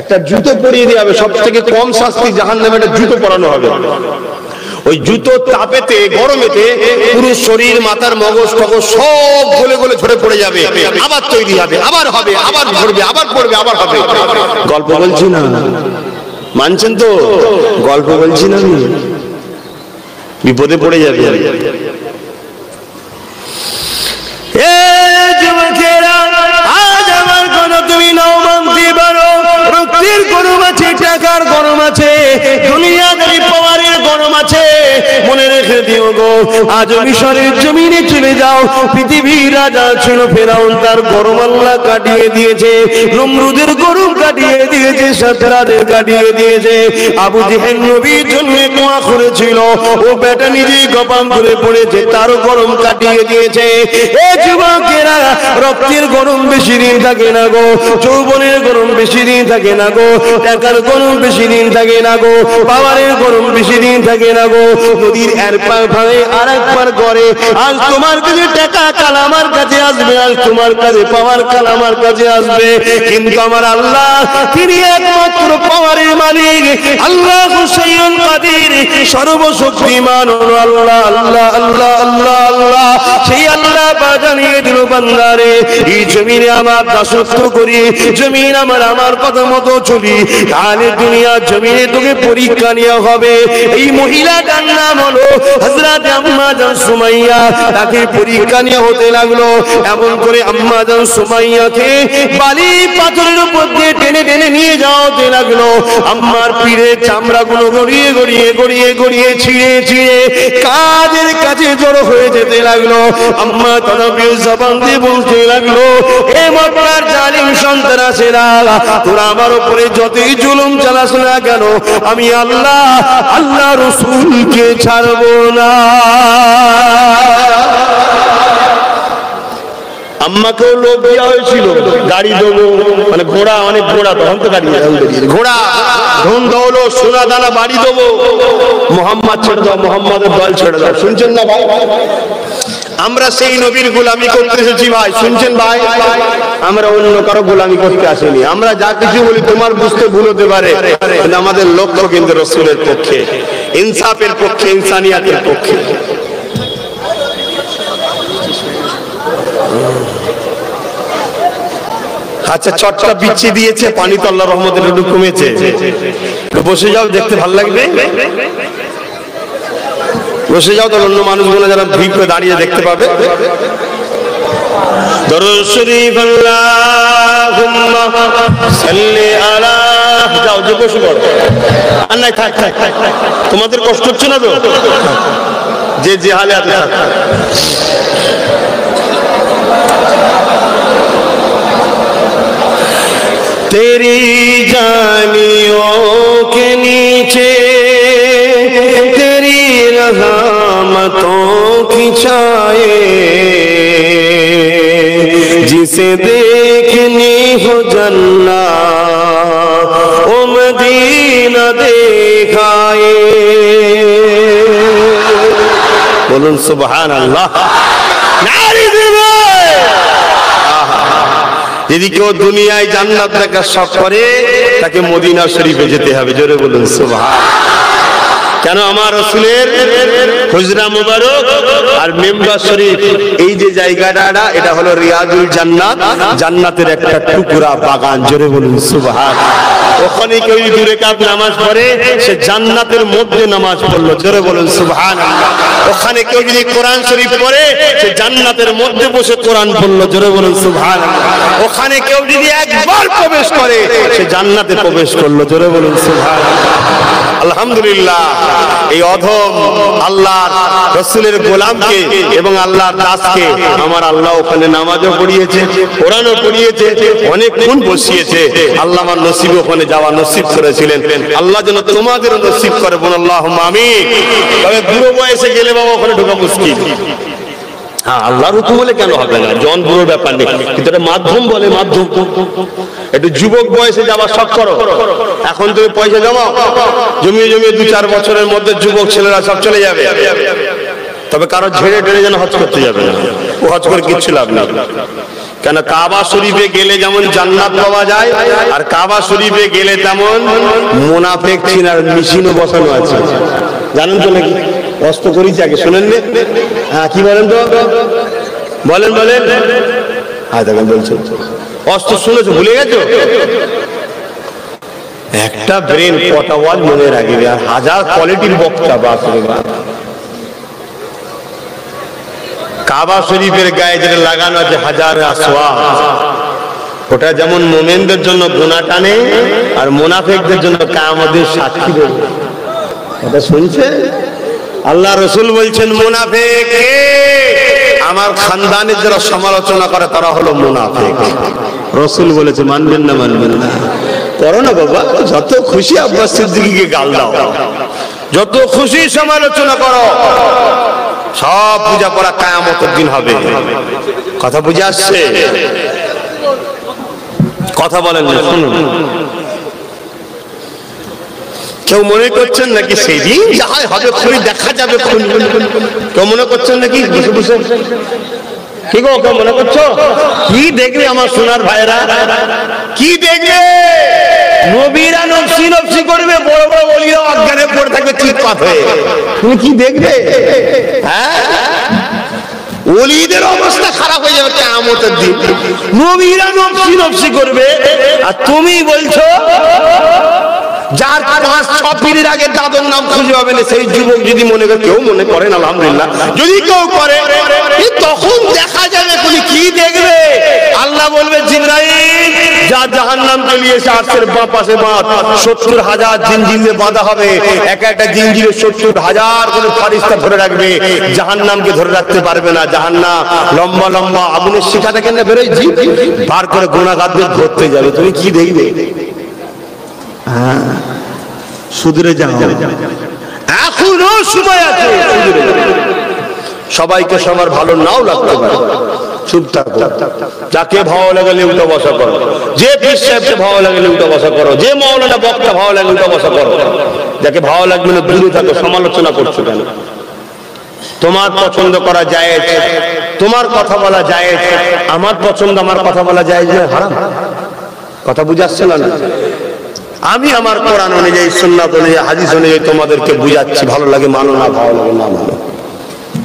একটা জুতো পরিয়ে দেওয়া হবে, সব থেকে কম শাস্তি জাহান্নামে একটা জুতো পরানো হবে। ওই জুতোর তাপেতে, গরমেতে পুরো শরীর, মাথার মগজ টগজ সব গলে গলে ঝরে পড়ে যাবে, আবার তৈরি হবে, আবার হবে, আবার ভরবে, আবার পড়বে, আবার হবে। গল্প বলছি না, মানছেন তো? গল্প বলছি না, আমি বিপদে পড়ে যাবে। যুবকেরা, আজ আমার কথা তুমি নাও মানতে পারো, রক্তের গরম আছে, টাকার গরম আছে, দুনিয়াদারি পাওয়ারের গরম আছে, মনে রেখে দিও গো। আজ মিশরের জমিনে চলে যাও, পৃথিবীর রাজা ছিল ফেরাউন, তার গরম আল্লাহ কাটিয়ে দিয়েছে, নমরুদের গরম কাটিয়ে দিয়েছে, সাদরাদের কাটিয়ে দিয়েছে। আবু জেহেল নবীর জন্য দোয়া করেছিল, ও বেটা নিজেই গপাম করে পড়েছে, তারও গরম কাটিয়ে দিয়েছে। এ যুবকেরা, রক্তের গরম বেশি দিন থাকে না গো, যৌবনের গরম বেশি দিন থাকে না গো, টাকার গরম বেশি দিন থাকে না গো, পাওয়ারের গরম বেশি দিন থাকে না গো। নদীর এক পার ভাঙে আর এক পার গড়ে, আজ তোমার কাছে টাকা, কাল আমার কাছে আসবে, আজ তোমার কাছে পাওয়ার, কাল আমার কাছে আসবে, কিন্তু আমার আল্লাহ তিনি একমাত্র পাওয়ারের মালিক, আল্লাহ হুসাইয়ুল কাদির, সর্বশক্তিমান আল্লাহ, আল্লাহ আল্লাহ আল্লাহ আল্লাহ। সেই আল্লাহ জানিয়ে দিল, বান্দারে এই জমিনে আমার দাসত্ব করি, জমিন আমার কথা মতো চলি, তাহলে দুনিয়ার জমিনে তোকে পরীক্ষা নেওয়া হবে। এই মহিলাটার নাম হলো হযরত আম্মা জান সুমাইয়া, তাকে পরীক্ষা নেওয়া হতে লাগলো। এমন করে আম্মা জান সুমাইয়াকে বালি পাথরের উপর দিয়ে টেনে টেনে নিয়ে যাওয়া হতে লাগলো। আম্মার পিঠের চামড়াগুলো গড়িয়ে গড়িয়ে গড়িয়ে গড়িয়ে ছিঁড়ে ছিঁড়ে কাজের কাছে জড়ো হয়ে যেতে লাগলো। আম্মা তদবির জবান দিয়ে বলতে লাগলো, এ মক্কার জালিম সন্ত্রাসীরা, তোরা আমার উপরে যতই জুলুম চালাস না কেন, আমি আল্লাহ আল্লাহ রাসূলকে ছাড়বো না। আম্মাকেও লোভ দেওয়া হয়েছিল, গাড়ি দেবো, মানে ঘোড়া, অনেক ঘোড়া, তখন তো গাড়ি, ঘোড়া, ধন দৌলত, সোনা দানা, বাড়ি দেবো। মুহাম্মদ ছেড়ে দাও, মুহাম্মাদের দল ছেড়ে দাও। শুনছেন না ভাই? আমরা সেই নবীর গোলামি করতে এসেছি ভাই, শুনছেন ভাই? আমরা অন্য কারো গোলামি করতে আসিনি। আমরা যা কিছু বলি তোমার বুঝতে ভুল হতে পারে, কিন্তু আমাদের লক্ষ্য কিন্তু রাসূলের পক্ষে, ইনসাফের পক্ষে, ইনসানিয়াতের পক্ষে। আচ্ছা, চটটা বিচ্ছি দিয়েছে, পানি তো আল্লাহর রহমতে একটু কমেছে, একটু বসে যাও, দেখতে ভালো লাগবে। বসে যাও, তাহলে অন্য মানুষগুলো যারা ভিড় করে দাঁড়িয়ে দেখতে পাবে। দরুদ শরীফ আল্লাহুম্মা সাল্লি আলা, যাও যে বসে পড়ো। আর নাই, থাক থাক, তোমাদের কষ্ট হচ্ছে না তো? যে যে হালে আছে থাক। तेरी जानियों के नीचे तेरी रहमतों की छाए, जिसे देखनी हो जन्नत ओ मदीना दे খায়ে। বলুন সুবহানাল্লাহ। নারী দিবে। যদি কেউ দুনিয়ায় জান্নাত দেখার শখ করে তাকে মদিনা শরীফে যেতে হবে। জোরে বলুন সুবহানাল্লাহ। কেন? আমার রাসূলের হুজরা মুবারক আর মেম্বার শরীফ, এই যে জায়গাটা, এটা হলো রিয়াজুল জান্নাত, জান্নাতের একটা টুকরা বাগান। জোরে বলুন সুবহানাল্লাহ। ওখানে কেউ যদি রাকাত নামাজ পড়ে সে জান্নাতের মধ্যে নামাজ পড়লো। জোরে বলুন সুবহানাল্লাহ। ওখানে কেউ যদি কোরআন শরীফ পড়ে সে জান্নাতের মধ্যে বসে কোরআন পড়লো। জোরে বলুন সুবহানাল্লাহ। ওখানে কেউ যদি একবার প্রবেশ করে সে জান্নাতে প্রবেশ করলো। জোরে বলুন সুবহানাল্লাহ। আলহামদুলিল্লাহ। এই অধম আল্লাহর রাসূলের গোলামকে এবং আল্লাহর দাসকে আমার আল্লাহ ওখানে নামাজও পড়িয়েছে, কোরআনও পড়িয়েছে, অনেকক্ষণ বসিয়েছে। আল্লাহ আমার নসিবে ওখানে যাওয়া নসিব করেছিলেন। আল্লাহ যেন তোমাদের নসিব করে। বলুন আল্লাহুম্মা আমিন। তবে বুড়ো বয়সে গেলে বাবা ওখানে ঢোকা মুশকিল। হ্যাঁ, আল্লাহর হুকুম হলে কেন হবে না, জন বুড়োর ব্যাপার নেই, কিন্তু এটা মাধ্যম বলে, মাধ্যম। একটু যুবক বয়সে যাওয়ার শখ করো, এখন তুমি পয়সা জমাও, জমিয়ে জমিয়ে 2-4 বছরের মধ্যে যুবক ছেলেরা সব চলে যাবে। তবে কারো ঝেড়ে টেড়ে যেন হজ করতে যাবে না, ও হজ করে কিচ্ছু লাভ নেই। কেন? কাবা শরীফে গেলে যেমন জান্নাত পাওয়া যায়, আর কাবা শরীফে গেলে তেমন মুনাফিক চিনার মেশিনও বসানো আছে। জানেন তো নাকি? অস্ত্র করেছি আগে, শোনেন না? হ্যাঁ, কি বলেন তো? বলেন বলেন। হ্যাঁ দেখেন বলছো, অস্ত্র শুনেছো, ভুলে গেছো? একটা ব্রেন কটা ওয়াজ মনে রাখবে, আর হাজার কোয়ালিটির বক্তা। বাস রে বাস। কাবা শরীফের গায়ে যেটা লাগানো আছে হাজার আসওয়াদ, ওটা যেমন মোমেনদের জন্য গুনাহ টানে আর মুনাফিকদের জন্য কিয়ামতের সাক্ষী দেবে। এটা শুনছে? আল্লাহ রাসূল বলছেন মুনাফিক আমার খানদানের যারা সমালোচনা করে তারা হলো মুনাফিক। রাসূল বলেছে মানবেন না, মানবেন না, করো না বাবা, যত খুশি আব্বাস সিদ্দিকীকে গাল দাও, যত খুশি সমালোচনা করো, সব পূজা করা কিয়ামতের দিন হবে। কথা বুঝে আসছে? কথা বলেন না, শুনুন। কেউ মনে করছেন নাকি সেদিন যাই হবে খুনি দেখা যাবে? কেউ মনে করছেন নাকি বসে বসে? কি গো, কেউ মনে করছো? কি দেখবে আমার সোনার ভাইরা? কি দেখবে? নবীরা নফসি নফসি করবে, বড় বড় ওলিরা অজ্ঞানে পড়ে থাকবে চিৎপাত হয়ে। তুমি কি দেখবে? হ্যাঁ, ওলিদের অবস্থা খারাপ হয়ে যাবে কিয়ামতের দিন। নবীরা নফসি নফসি করবে, আর তুমি বলছো যার 5-6 পীরের আগে দাদুর নাম খুঁজে পাবে না, সেই যুবক যদি মনে করে, কেউ মনে করেন আলহামদুলিল্লাহ, যদি কেউ করে তখন দেখা যাবে তুমি কি দেখবে? আল্লাহ বলবে জিবরাইল যা জাহান্নামকে নিয়ে এসে আরশের বাঁ পাশে বাঁধ, 70,000 জিনজিরে বাঁধা হবে, এক একটা জিনজিরে 70,000 করে ফেরেশতা ধরে রাখবে, জাহান্নামকে ধরে রাখতে পারবে না। জাহান্নাম লম্বা লম্বা আগুনের শিখা থেকে না বেরোয়, জিভ বার করে গুনাহগারদের ধরতে যাবে। তুমি কি দেখবে? সুদূরে যাও, এখনো সময় আছে। সবাইকে সবার ভালো নাও লাগতে পারে, চুপ থাকো। যাকে ভালো লাগলে উঠা বসা করো, যে পীর সাহেবকে ভালো লাগলে উঠা বসা করো, যে মাওলানা বক্তা ভালো লাগলে উঠা বসা করো। যাকে ভালো লাগবে না দূরে থাকো। সমালোচনা করছো কেন? তোমার পছন্দ করা জায়েজ, তোমার কথা বলা জায়েজ, আমার পছন্দ আমার কথা বলা জায়েজ না হারাম? কথা বুঝে আসছে না? আমি আমার কোরআন অনুযায়ী, সুন্নাত অনুযায়ী, হাদিস অনুযায়ী তোমাদেরকে বুঝাচ্ছি। ভালো লাগে মানো, না ভালো লাগে না মানো।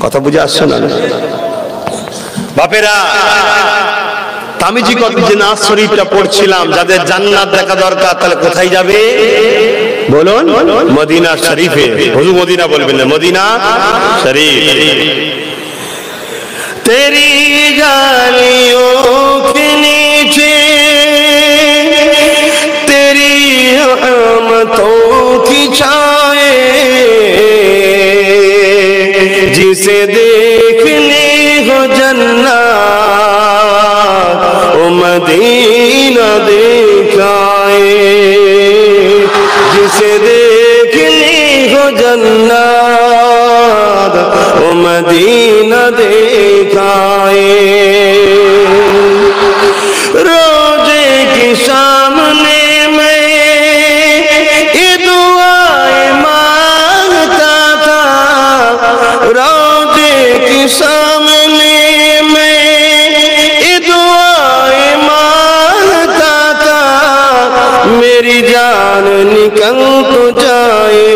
কথা বুঝে আসছে না? বাপেরা, তামিজি কত যে নাজ শরীফটা পড়ছিলাম, যাদের জান্নাত দেখা দরকার তাহলে কোথায় যাবে বলুন? মদিনা শরীফে। হুজুর মদিনা বলবেন না, মদিনা শরীফ। তেরি গালিयों के नीचे तेरी रहमतों की छाए, जिसे देखने हो जन्नत ओ मदीना दिखाए, जिसे देखने हो जन्नत ओ मदीना दिखाए। रोजे के सामने मैं ये दुआएं सामने मैं ये दुआएं मांगता था, मेरी जान निकल तो जाए,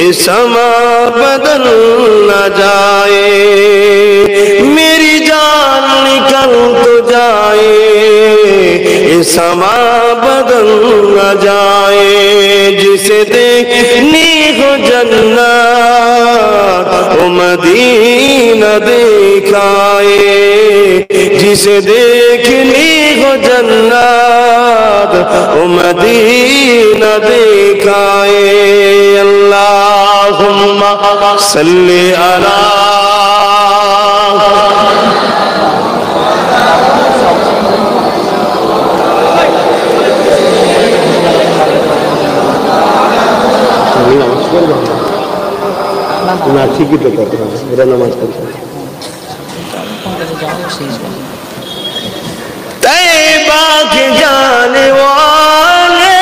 ये समा बदल न जाए, मेरी जान निकल तो जाए, ये समा बदल न जाए। जिसे देखनी हो जन्नत वो मदीना दिखाए, जिसे देखनी हो जन्नत वो मदीना दिखाए। अल्लाहुम्मा सल्ली अला ना ठीक ही तो करता हूँ, मेरा नमाज पढ़ता हूँ। तैबा के जाने वाले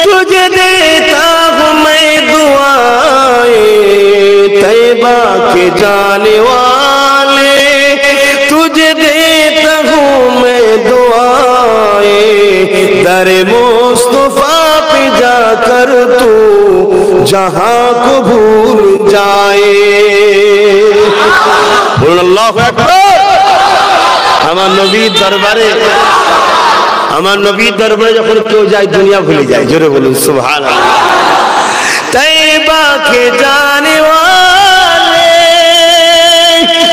तुझे देता हूँ मैं दुआएं, तैबा के जाने वाले तुझे देता हूँ मैं दुआएं। दरे मुस्तफा पे जाकर तू जहां को भूल जाए। बोल अल्लाहु আকবার। আমার নবীর দরবারে, আমার নবীর দরবারে যখন কেউ যায় দুনিয়া ভুলে যায়। জোরে বলুন সুবহানাল্লাহ। तैबा के जाने वाले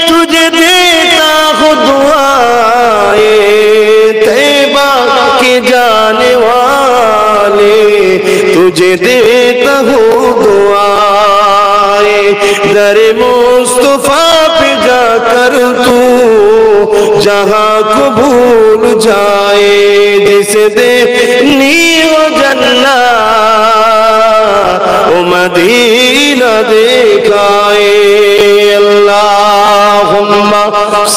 तुझे देता हूँ दुआएं, तैबा के जाने वाले तुझे देता हूँ दुआएं। दरे मुस्तफा पे जाकर तू जहाँ को भूल जाए, जिसे देखनी हो जन्नत वो मदीना दिखाए। अल्लाहुम्मा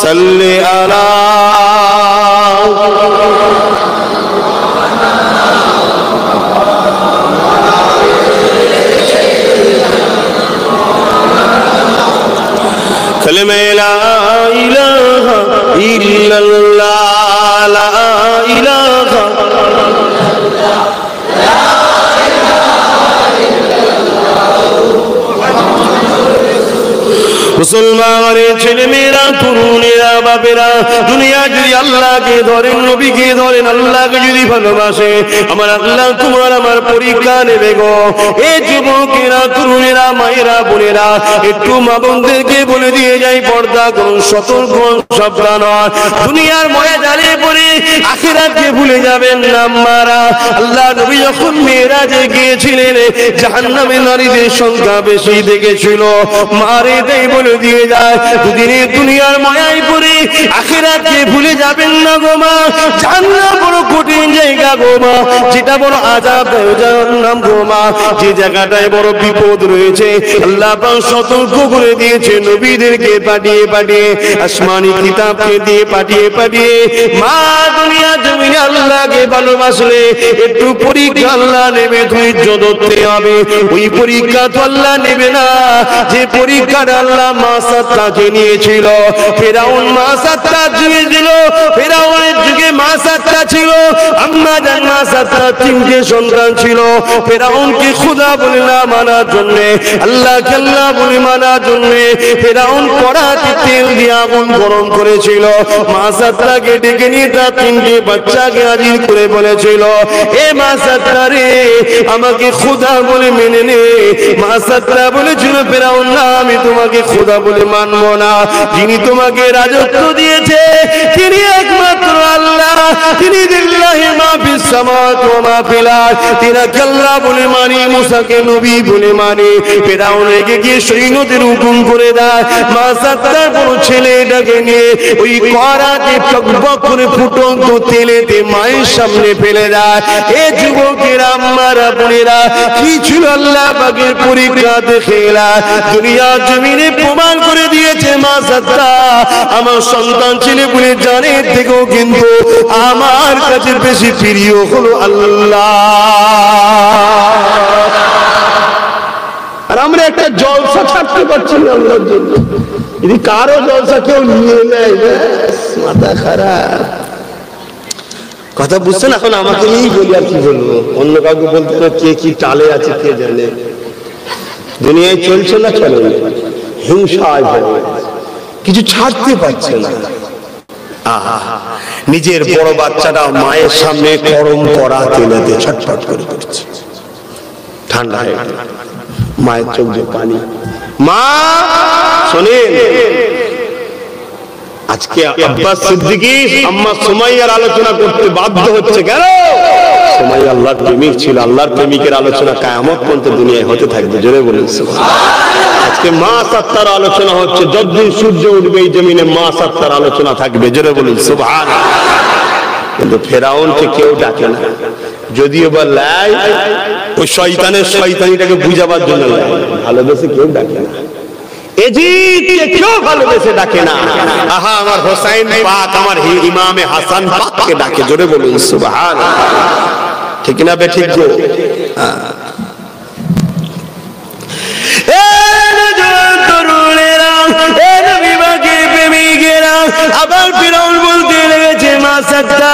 सल्ली अला कलमे ला इलाहा इल्लल्लाह, ला इलाहा মুসলমানের ছেলে মেয়েরা, তরুণেরা, বাপেরা দুনিয়া যদি আল্লাহকে ধরেন, নবীকে ধরেন, আল্লাহকে যদি ভালোবাসে, আমার আল্লাহ তোমার আমার পরীক্ষা নেবে গো। এই যুবকেরা, তরুণেরা, মায়েরা, বোনেরা, একটু মা বোনদেরকে বলে দিয়ে যাই, পর্দা করুন, সতর্ক সাবধান হন। দুনিয়ার ময়া জালে পড়ে আখিরাতকে ভুলে যাবেন না মারা। আল্লাহ নবী যখন মেরাজে গিয়েছিলেন, জাহান্নামে নারীদের সংখ্যা বেশি দেখেছিল। মারে দেই বলে দিয়ে যায়, দুদিনের দুনিয়ার মায়ায় পড়ে আখিরাতকে ভুলে যাবেন না গো মা। জান্নাত বড় কঠিন জায়গা গো মা, যেটা বড় আযাব জাহান্নাম গো মা, যে জায়গাটায় বড় বিপদ রয়েছে। আল্লাহ পাক সতর্ক করে দিয়েছে নবীদেরকে পাঠিয়ে পাঠিয়ে, আসমানি কিতাবকে দিয়ে পাঠিয়ে পাঠিয়ে। মা দুনিয়া জমিনে আল্লাহকে ভালোবাসলে একটু পরীক্ষা আল্লাহ নেবে, ধৈর্য ধরতে হবে। ওই পরীক্ষা তো আল্লাহ নেবে না যে পরীক্ষাটা আল্লাহ মাসাতটাকে নিয়েছিল। ফেরাউন মাসাতটা জুড়েছিল, ফেরাউনের যুগে মাসাতটা ছিল। আম্মা জান মাসাতটা তিনটে সন্তান ছিল। ফেরাউনকে খোদা বলে না মানার জন্য, আল্লাহকে আল্লাহ বলে মানার জন্য ফেরাউন কড়াতে তেল দিয়ে আগুন গরম করেছিল। মাসাতটাকে ডেকে নিয়ে তার তিনটে বাচ্চাকে হাজির করে বলেছিল, এ মাসাতটা রে, আমাকে খোদা বলে মেনে নে। মাসাতটা বলেছিল, ফেরাউন না, আমি তোমাকে খোদা বলে মানবো না। যিনি তোমাকে রাজত্ব দিয়েছে তিনি একমাত্র আল্লাহ, তিনি লিল্লাহি মা ফিস সামাওয়াতি ওয়া মা ফিল আরদ। তিনাকে আল্লাহ বলে মানি, মুসাকে নবী বলে মানি। ফেরাউন রেগে গিয়ে সৈন্যদের হুকুম করে দেয়, মাসাতটার বড় ছেলেটাকে নিয়ে ওই কড়াতে টকবক করে ফুটন্ত তেলেতে মায়ের সামনে ফেলে দেয়। এ যুবকেরা, আম্মারা, বোনেরা, কি ছিল আল্লাহ পাকের পরীক্ষা দেখেলা। দুনিয়া জমিনে প্রমাণ করে দিয়েছে মাসাতটা আমার সন্তান ছেলে বলে জানের থেকেও কিন্তু আমার কাছে বেশি প্রিয় হলো আল্লাহ। আর আমরা একটা জলসা ছাড়তে পারছি না আল্লাহর জন্য। যদি কারো জলসা কেউ নিয়ে নেয়, মাথা খারাপ। কথা বুঝছেন? এখন আমাকে নিয়েই বলি, আর কি বলবো, অন্য কাউকে বলতে না। কে কি টালে আছে কে জানে। দুনিয়ায় চলছে না, চলে না, হিংসায় কিছু ছাড়তে পারছে না। নিজের বড় বাচ্চাটা মায়ের সামনে গরম করা তেলেতে ছটফট করে পড়ছে, ঠান্ডা হয়ে গেল, মায়ের চোখ দিয়ে পানি। মা শোনেন, আজকে আব্বাস সিদ্দিকী আম্মা সুমাইয়ার আলোচনা করতে বাধ্য হচ্ছে। কেন? সুমাইয়া আল্লাহর প্রেমিক ছিল। আল্লাহর প্রেমিকের আলোচনা কিয়ামত পর্যন্ত দুনিয়ায় হতে থাকবে। জোরে বলুন সুবহানাল্লাহ। আজকে মা সাত্তার আলোচনা হচ্ছে, যতদিন সূর্য উঠবে এই জমিনে মা সাত্তার আলোচনা থাকবে। জোরে বলুন সুবহানাল্লাহ। কিন্তু ফেরাউনকে কেউ ডাকে না, যদিও বা লাই ওই শয়তানের শয়তানিটাকে বুঝাবার জন্য লাই, ভালোবেসে কেউ ডাকে না। এজিদকে কেউ ভালোবেসে ডাকে না। আহা আমার হোসাইন পাক, আমার ইমামে হাসান পাককে ডাকে। জোরে বলুন সুবহানাল্লাহ। ঠিক না বে ঠিক গো? আবার ফিরাউন বলতে লেগেছে, মা সাত্তা,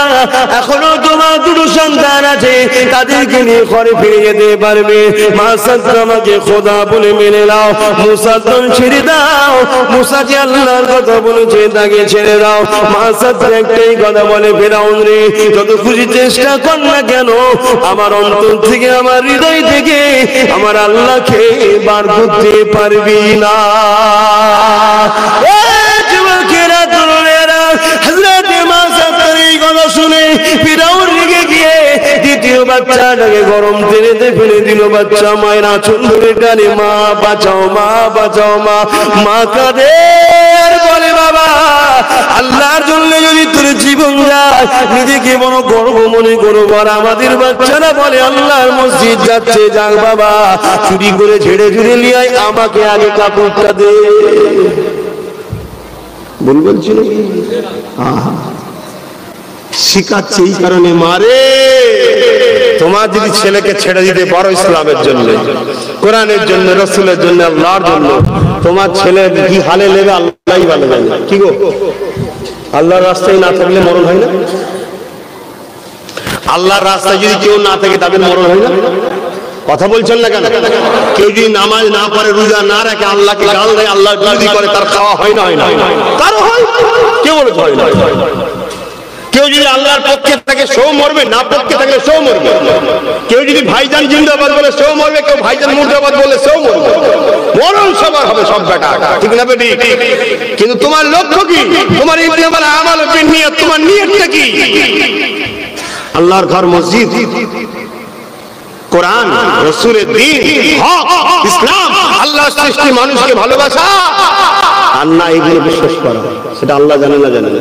এখনো তোমার দুটো সন্তান আছে, তাদেরকে নিয়ে ঘরে ফিরে যেতে পারবে। মা সাত্তা আমাকে খোদা বলে মেনে নাও, মুসাকে ছেড়ে দাও। মুসাকে আল্লাহর কথা বলেছে, তাকে ছেড়ে দাও। মা সাত্তা একটাই কথা বলে, ফিরাউন রে, যত খুশি চেষ্টা কর না কেন, আমার অন্তর থেকে, আমার হৃদয় থেকে আমার আল্লাহকে বার করতে পারবি না। শুনে ফিরাউন রেগে গিয়ে দ্বিতীয় বাচ্চাটাকে গরম তেলেতে ফেলে দিল। বাচ্চা মায়ের আঁচল ধরে টানে, মা বাঁচাও, মা বাঁচাও, মা। মা কাঁদে আর বলে, বাবা আল্লাহর জন্য যদি তোর জীবন যায়, নিজেকে বড় গর্ব মনে করো। আর আমাদের বাচ্চারা বলে, আল্লাহর মসজিদ যাচ্ছে, যাক বাবা, চুরি করে ঝেড়ে ঝুড়ে লিয়াই, আমাকে আগে কাপড়টা দে। বলছিল শিখাচ্ছে এই কারণে, মারে তোমার যদি ছেলেকে ছেড়ে দিতে পারো ইসলামের জন্য, কোরআনের জন্য, রাসূলের জন্য, আল্লাহর জন্য, তোমার ছেলে কি হালে নেবে আল্লাহই ভালো জানে। কি গো, আল্লাহর রাস্তায় না থাকলে মরণ হয় না? আল্লাহর রাস্তায় যদি কেউ না থাকে তাদের মরণ হয় না? কথা বলছেন না কেন? কেউ যদি নামাজ না পড়ে, রোজা না রাখে, আল্লাহকে গাল দেয়, আল্লাহ বিরোধী করে, তার খাওয়া হয় না? হয় না? তারও হয়। কেউ বলে হয় না? কেউ যদি আল্লাহর পক্ষে থাকে সেও মরবে, না পক্ষে থাকলে সেও মরবে। কেউ যদি ভাইজান জিন্দাবাদ বলে সেও মরবে, কেউ ভাইজান মুর্দাবাদ বলে সেও মরবে। মরণ সবার হবে, সব বেটা, ঠিক না বেটি? কিন্তু তোমার লক্ষ্য কি? তোমার ইবাদত আমল নিয়ত, তোমার নিয়তটা কি? আল্লাহর ঘর, মসজিদ, কোরআন, রাসূলের দ্বীন, হক, ইসলাম, আল্লাহর সৃষ্টি, মানুষকে ভালোবাসা, আর না এগুলো বিশ্বাস করা। সেটা আল্লাহ জানে না, জানে না।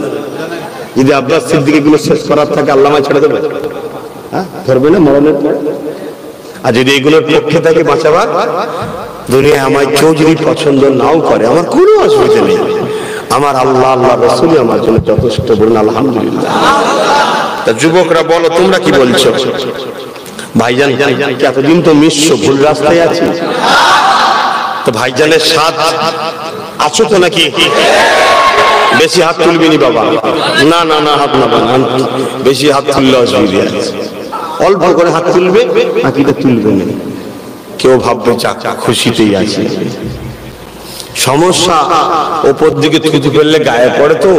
যদি আব্বাস সিদ্দিকী গুলো শেষ করার থাকে, আল্লাহ আমায় ছেড়ে দেবে? হ্যাঁ, ধরবে না মরণের পর? আর যদি এগুলোর পক্ষে থাকে বাঁচাবার, দুনিয়ায় আমায় কেউ যদি পছন্দ নাও করে, আমার কোনো অসুবিধা নেই। আমার আল্লাহ, আল্লাহ রাসূল আমার জন্য যথেষ্ট। বলুন আলহামদুলিল্লাহ। তা যুবকরা বলো, তোমরা কি বলছো? ভাইজান এতদিন তো মিশছ, ভুল রাস্তায় আছি তো ভাইজানের সাথ আছো তো নাকি? বেশি হাত তুলবি নি বাবা। না না না, হাত না বানান, বেশি হাত তুললে অসুবিধা আছে। অল্প করে হাত তুলবে, বাকিটা তুলবে না। কেউ ভাববে চাচা খুশিতেই আছে। সমস্যা ওপর দিকে থুতু ফেললে গায়ে পড়ে, তো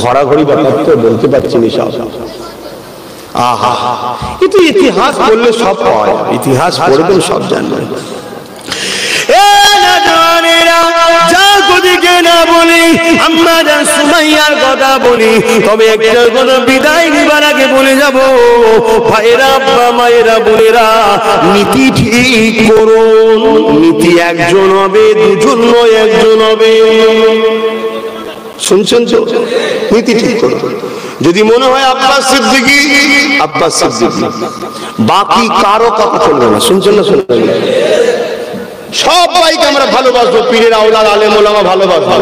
ঘোরাঘড়ি ব্যাপার, তো বলতে পারছি না সব। আহা, কিন্তু ইতিহাস পড়লে সব হয়, ইতিহাস পড়বেন সব জানবেন। কথা বলি, তবে একটা কথা বিদায় নিবার আগে বলে যাব, ভাইরা, আব্বা, মায়েরা, বোনেরা, নীতি ঠিক করুন। নীতি একজন হবে, দুজন নয়, একজন হবে। শুনছেন তো? নীতি ঠিক করুন। যদি মনে হয় আব্বাস সিদ্দিকী, আব্বাস সিদ্দিকী, বাকি কারো কথা চলবে না। শুনছেন না? শুনছেন? সবাইকে আমরা ভালোবাসবো, পীরের আওলাদ, আলেম ওলামা ভালোবাসবো।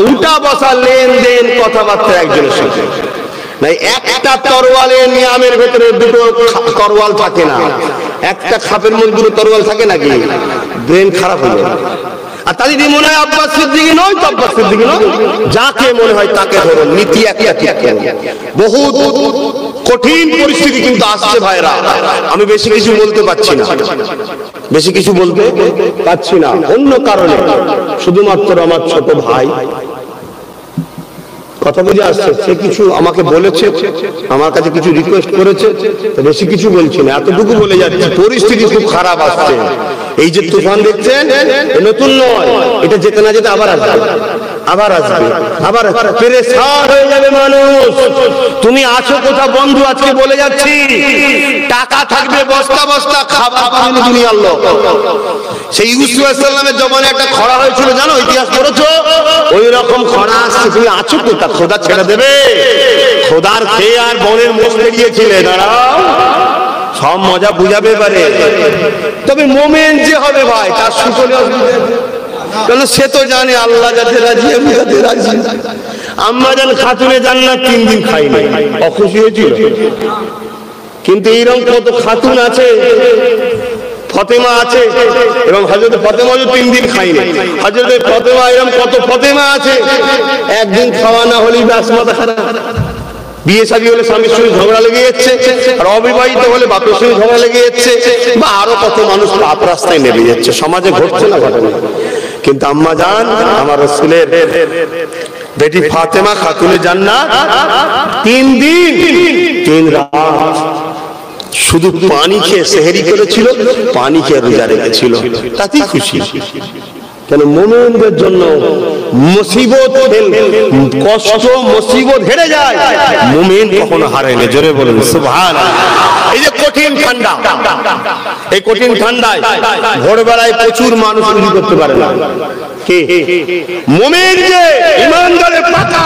উল্টা বসা, লেনদেন, কথাবার্তা একজনের সাথে নাই। একটা তরোয়ালের নিয়ামের ভেতরে দুটো তরোয়াল থাকে না। একটা খাপের মধ্যে দুটো তরোয়াল থাকে নাকি? ব্রেন খারাপ হয়ে যাবে। আর তা যদি মনে হয় আব্বাস সিদ্দিকী নয় তো আব্বাস সিদ্দিকী নয়, যাকে মনে হয় তাকে ধরুন, নীতি একটা ঠিক করুন। বহুত কঠিন পরিস্থিতি কিন্তু আসছে ভাইরা, আমি বেশি কিছু বলতে পারছি না, বেশি কিছু বলতে পারছি না অন্য কারণে, শুধুমাত্র আমার ছোট ভাই কথা বুঝে আসছে, সে কিছু আমাকে বলেছে, আমার কাছে কিছু রিকোয়েস্ট করেছে, বেশি কিছু বলছি না, এতটুকু বলে যাচ্ছে পরিস্থিতি খুব খারাপ আসছে। এই যে তুফান দেখছেন নতুন নয়, এটা যেতে না যেতে আবার আসবে, আবার আসবে, আবার পেরেশান হয়ে যাবে মানুষ। তুমি আছো কোথা বন্ধু, আজকে বলে যাচ্ছি, টাকা থাকবে বস্তা বস্তা, খাবার পাবেন দুনিয়ার লোক। সেই ইউসুফ আলাইহিস সালামের জমানায় একটা খরা হয়েছিল, জানো, ইতিহাস পড়েছো? ওই রকম খরা আসছে, তুমি আছো কোথা? খোদা ছেড়ে দেবে? খোদার খেয়ে আর বনের মোষ বেরিয়েছিলে, দাঁড়াও সব মজা বুঝাবে পারে। তবে মোমেন যে হবে ভাই, তার সুখলে অসুবিধা, কারণ সে তো জানে আল্লাহ যাতে রাজি আমি যাতে রাজি। আম্মা জান খাতুনে জান্নাত 3 দিন খাই নাই, অখুশি হয়েছিল। কিন্তু এইরকম কত খাতুন আছে, ফতেমা আছে, এবং হযরত ফতেমা 3 দিন খাইনি, হযরত ফতেমা এরকম কত ফতেমা আছে, একদিন খাওয়া না হলেই ব্যাস মাথা খারাপ। বিয়ে শাদী হলে স্বামীর সঙ্গে ঝগড়া লেগে যাচ্ছে, আর অবিবাহিত হলে বাপের সঙ্গে ঝগড়া লেগে যাচ্ছে, বা আরো কত মানুষ পাপ রাস্তায় নেমে যাচ্ছে, সমাজে ঘটছে না ঘটনা। কিন্তু আম্মা জান আমার রাসূলের বেটি ফাতেমা খাতুনে জান্নাত 3 দিন 3 রাত শুধু পানি খেয়ে সেহরি করেছিল, পানি খেয়ে রোজা রেখেছিল, তাতেই খুশি। কেন? মুমিনদের জন্য মুসিবত, কষ্ট, মুসিবত হেরে যায়, মুমিন কখনো হারে না। জোরে বলুন সুবহানাল্লাহ। এই যে কঠিন ঠান্ডা, এই কঠিন ঠান্ডায় ভোরবেলায় প্রচুর মানুষ উজু করতে পারে না। কে? মুমিন যে ইমানদারের পাকা,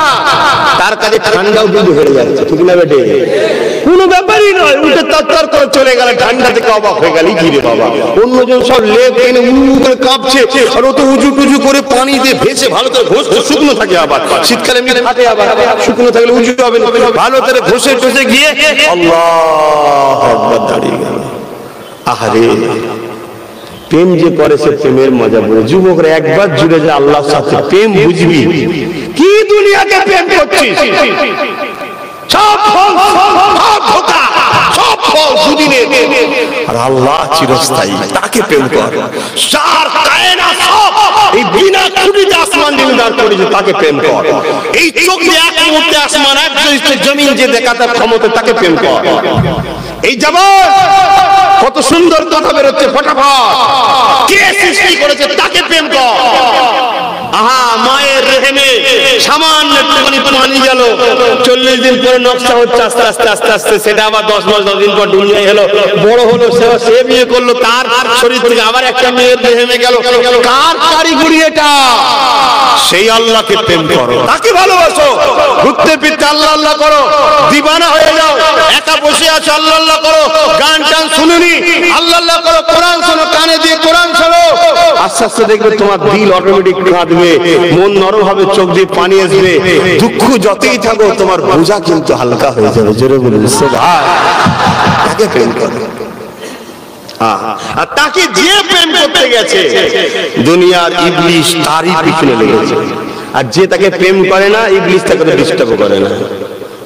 তার কাছে ঠান্ডাও কিন্তু হেরে যাচ্ছে, ঠিক না বেটে? কোনো ব্যাপারই নয়, উল্টে তরতর করে চলে গেলে ঠান্ডা থেকে অবাক হয়ে গেল, ঘিরে বাবা অন্যজন সব লেপ এনে উড়ু করে কাঁপছে, আর ও তো উজু টুজু করে পানি দিয়ে ভেসে ভালো করে ঘষে শুকনো থাকে, আবার শীতকালে এমনি ফাটে, আবার শুকনো থাকলে উজু হবে না, ভালো করে ঘষে টষে গিয়ে আল্লাহু আকবার দাঁড়িয়ে গেল। আহারে, প্রেম যে করে সে প্রেমের মজা বুঝে। যুবকরা একবার জুড়ে যায় আল্লাহর সাথে, প্রেম বুঝবি। কি দুনিয়াতে প্রেম করছিস, সব ফল, সব ধোঁকা, সব ফল দুদিনের, আর আল্লাহ চিরস্থায়ী, তাকে প্রেম কর। সার কায়নাত সব এই বিনা খুঁটিতে আসমান দিনদার করেছে, তাকে প্রেম কর। এই চোখ দিয়ে এক মুহূর্তে আসমান, এক জমিন যে দেখাতে ক্ষমতা, তাকে প্রেম কর। এই জবান কত সুন্দর কথা বেরোচ্ছে ফটাফট, কে সৃষ্টি করেছে, তাকে প্রেম কর। আহা, মায়ের রেহেমে সামান্য একটুখানি পানি গেল, 40 দিন পরে নকশা হচ্ছে আস্তে আস্তে আস্তে আস্তে, সেটা আবার 10 মাস 10 দিন পর দুনিয়ায় এলো, বড় হলো, সে বিয়ে করলো, তার শরীর থেকে আবার একটা মেয়ের রেহেমে গেল। কার কারিগরি এটা? সেই আল্লাহকে প্রেম করো, তাকে ভালোবাসো। ঘুরতে ফিরতে আল্লাহ আল্লাহ করো, দিবানা হয়ে যাও, একা বসে আছো আল্লাহ আল্লাহ করো, গান টান শুনুনি আল্লাহ আল্লাহ করো, কোরআন শোনো, কানে দিয়ে কোরআন শোনো, আস্তে আস্তে দেখবে তোমার দিল অটোমেটিক কাঁদবে, মন নরম হবে, চোখ দিয়ে পানি আসবে, দুঃখ যতই থাকো তোমার বোঝা কিন্তু হালকা হয়ে যাবে। জোরে বলুন সুবহানাল্লাহ। তাকে প্রেম করো, আর তাকে যে প্রেম করতে গেছে দুনিয়ার ইবলিশ তারই পিছনে লেগেছে, আর যে তাকে প্রেম করে না ইবলিশ তাকে ডিস্টার্ব করে না।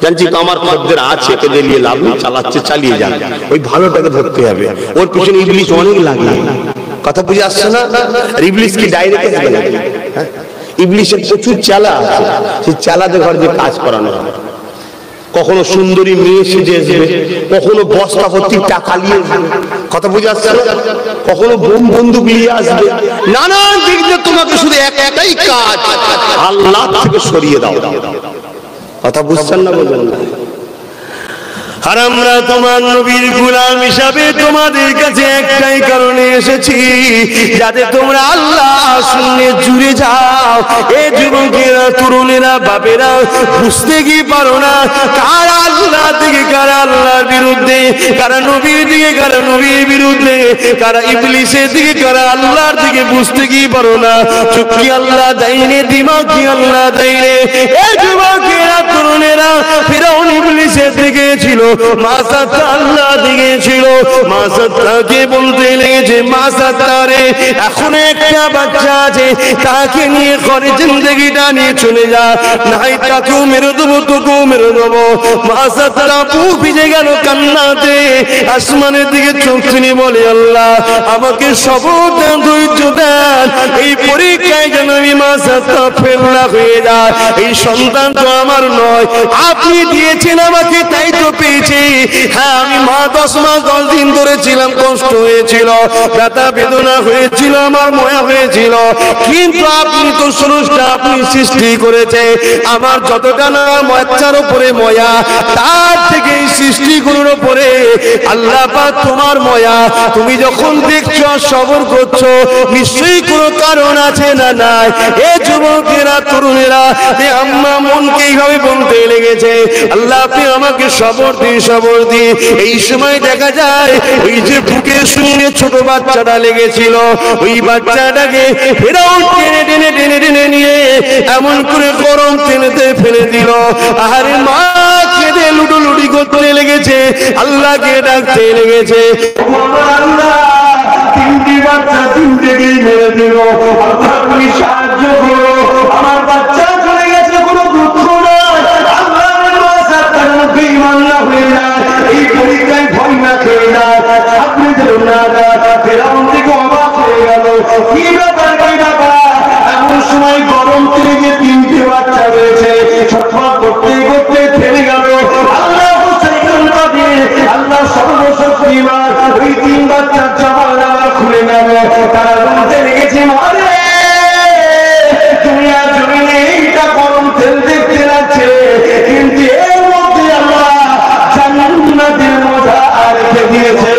জানছি তো আমার খদ্দের আছে, একে দিয়ে লাভ নেই, চালাচ্ছে চালিয়ে যান, ওই ভালোটাকে ধরতে হবে, ওর পিছনে ইবলিশ অনেক লাগে। কথা বুঝে আসছে না? ইবলিশ কি ডাইরেক্ট আসবে না? ইবলিশের প্রচুর চালা আছে, সেই চালাতে ঘর দিয়ে কাজ করানো হয়। কখনো সুন্দরী মেয়ে সেজে আসবে, কখনো বস্তা ভর্তি টাকা নিয়ে আসবে, কথা বুঝে আসছে না? কখনো বোম বন্দুক নিয়ে আসবে, নানান দিক দিয়ে তোমাকে শুধু একটাই কাজ, আল্লাহ থেকে সরিয়ে দাও। কথা বুঝছেন না? বলবেন না? আর আমরা তোমার নবীর গোলাম হিসাবে তোমাদের কাছে একটাই কারণে এসেছি, যাতে তোমরা আল্লাহ শুনে জুড়ে যাও। এ যুবকেরা, তরুণেরা, বাপেরা বুঝতে কি পারো না কারা আল্লাহ দিকে, কারা আল্লাহর বিরুদ্ধে, কারা নবীর দিকে, কারা নবীর বিরুদ্ধে, কারা ইবলিসের দিকে, কারা আল্লাহর দিকে, বুঝতে কি পারো না। চোখ কি আল্লাহ দেয়নি, দিমাগ কি আল্লাহ দেয়নি? এ যুবকেরা, তরুণেরা, ফিরআউন ইবলিসের দিকে ছিল, মাসাত্তা আল্লাহ দিয়েছিল। মাসাত্তাকে বলতে লেগেছে, মাসাত্তারে এখন একটা বাচ্চা আছে, তাকে নিয়ে ঘরে জিন্দগিটা নিয়ে চলে যা, নাই তাকেও মেরে দেবো, তোকেও মেরে দেবো। মাসাত্তা বুক ভিজে গেল কান্নাতে, আসমানের দিকে চোখ তুলে বলে, আল্লাহ আমাকে সবর দেন, ধৈর্য দেন, এই পরীক্ষায় যেন আমি মাসাত্তা ফেল না হয়ে যায়। এই সন্তান তো আমার নয়, আপনি দিয়েছেন আমাকে, তাই তো পেয়েছি। হ্যাঁ আমি মা 10 মাস 10 দিন ধরে ছিলাম, কষ্ট হয়েছিল, ব্যথা বেদনা হয়েছিল, আমার ময়া হয়েছিল, কিন্তু আপনি তো স্রষ্টা, আপনি সৃষ্টি করেছে। আমার যতটা না বাচ্চার উপরে ময়া, তার থেকে এই সৃষ্টিগুলোর উপরে আল্লাহ পাক তোমার ময়া। তুমি যখন দেখছো সবর করছো, নিশ্চয়ই কোনো কারণ আছে না নাই? এ যুবকেরা, তরুণেরা, এ আম্মা মনকে এইভাবে বলতে লেগেছে, আল্লাহ আপনি আমাকে সবর দিন, সবর দিন। এই সময় দেখা যায় ওই যে বুকের সঙ্গে ছোট বাচ্চাটা লেগেছিল, ওই বাচ্চাটাকে ফেরাউন টেনে টেনে টেনে টেনে নিয়ে এমন করে গরম তেলেতে ফেলে দিল। আরে মা কেঁদে লুটোলুটি করতে লেগেছে, আল্লাহকে ডাকতে লেগেছে, আল্লাহ তিনটি বাচ্চা তিনটেকেই মেরে দিল, আল্লাহ তুমি সাহায্য করো, আমার বাচ্চা চলে গেছে, কোনো দুঃখ নয়, আল্লাহর বাচ্চার মধ্যে ঈমান না হয়ে যায়, এই পরীক্ষায় ভয় না খেয়ে যায়, আপনি যেন না যায়। ফেরাউন থেকে অবাক হয়ে গেল, কি ব্যাপার, কি ব্যাপার? এমন সময় গরম থেকে যে তিনটে বাচ্চা রয়েছে, ছটফট করতে করতে ফেলে গেল। আল্লাহ আল্লাহ সর্বশক্তিমান, ওই 3 বাচ্চার জামা খুলে নেব। তারা বলতে লেগেছে, মারে দুনিয়া জমিনে এইটা গরম তেল দেখতে লাগছে, কিন্তু এর মধ্যে আল্লাহ জান্নাতের মজা রেখে দিয়েছে।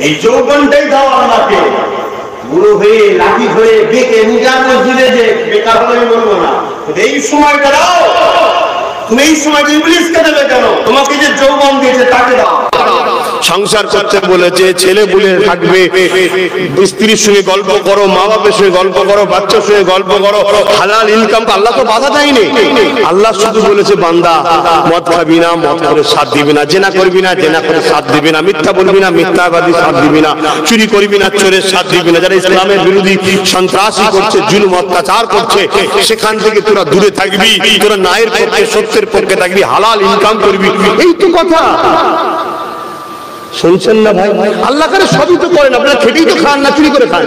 এই যৌবনটাই দাও আল্লাহকে, বুড়ো হয়ে লাঠি হয়ে বেঁকে নিজার মসজিদে যে বেকার হলে আমি বলবো না, এই সময়টা দাও। তুমি এই সময় ইবলিসকে দেবে কেন? তোমাকে যে যৌবন দিয়েছে তাকে দাও। সংসার করতে বলেছে, ছেলে বুলে থাকবে, স্ত্রীর সঙ্গে গল্প করো, মা বাপের সঙ্গে গল্প করো, বাচ্চার সঙ্গে গল্প করো, হালাল ইনকাম। আল্লাহ তো বাধা দেয়নি, আল্লাহ শুধু বলেছে বান্দা মদ খাবি না, মদ করে সাথ দিবি না, জেনা করবি না, জেনা করে সাথ দিবি না, মিথ্যা বলবি না, মিথ্যাবাদী সাথ দিবি না, চুরি করবি না, চোরের সাথ দিবি না, যারা ইসলামের বিরোধী সন্ত্রাসী করছে, জুলুম অত্যাচার করছে, সেখান থেকে তোরা দূরে থাকবি, তোরা ন্যায়ের পক্ষে সত্যের পক্ষে থাকবি, হালাল ইনকাম করবি। এই তো কথা, শুনছেন না ভাই? আল্লাহ করে সবই তো করেন, আপনারা খেটেই তো খান না, চুরি করে খান,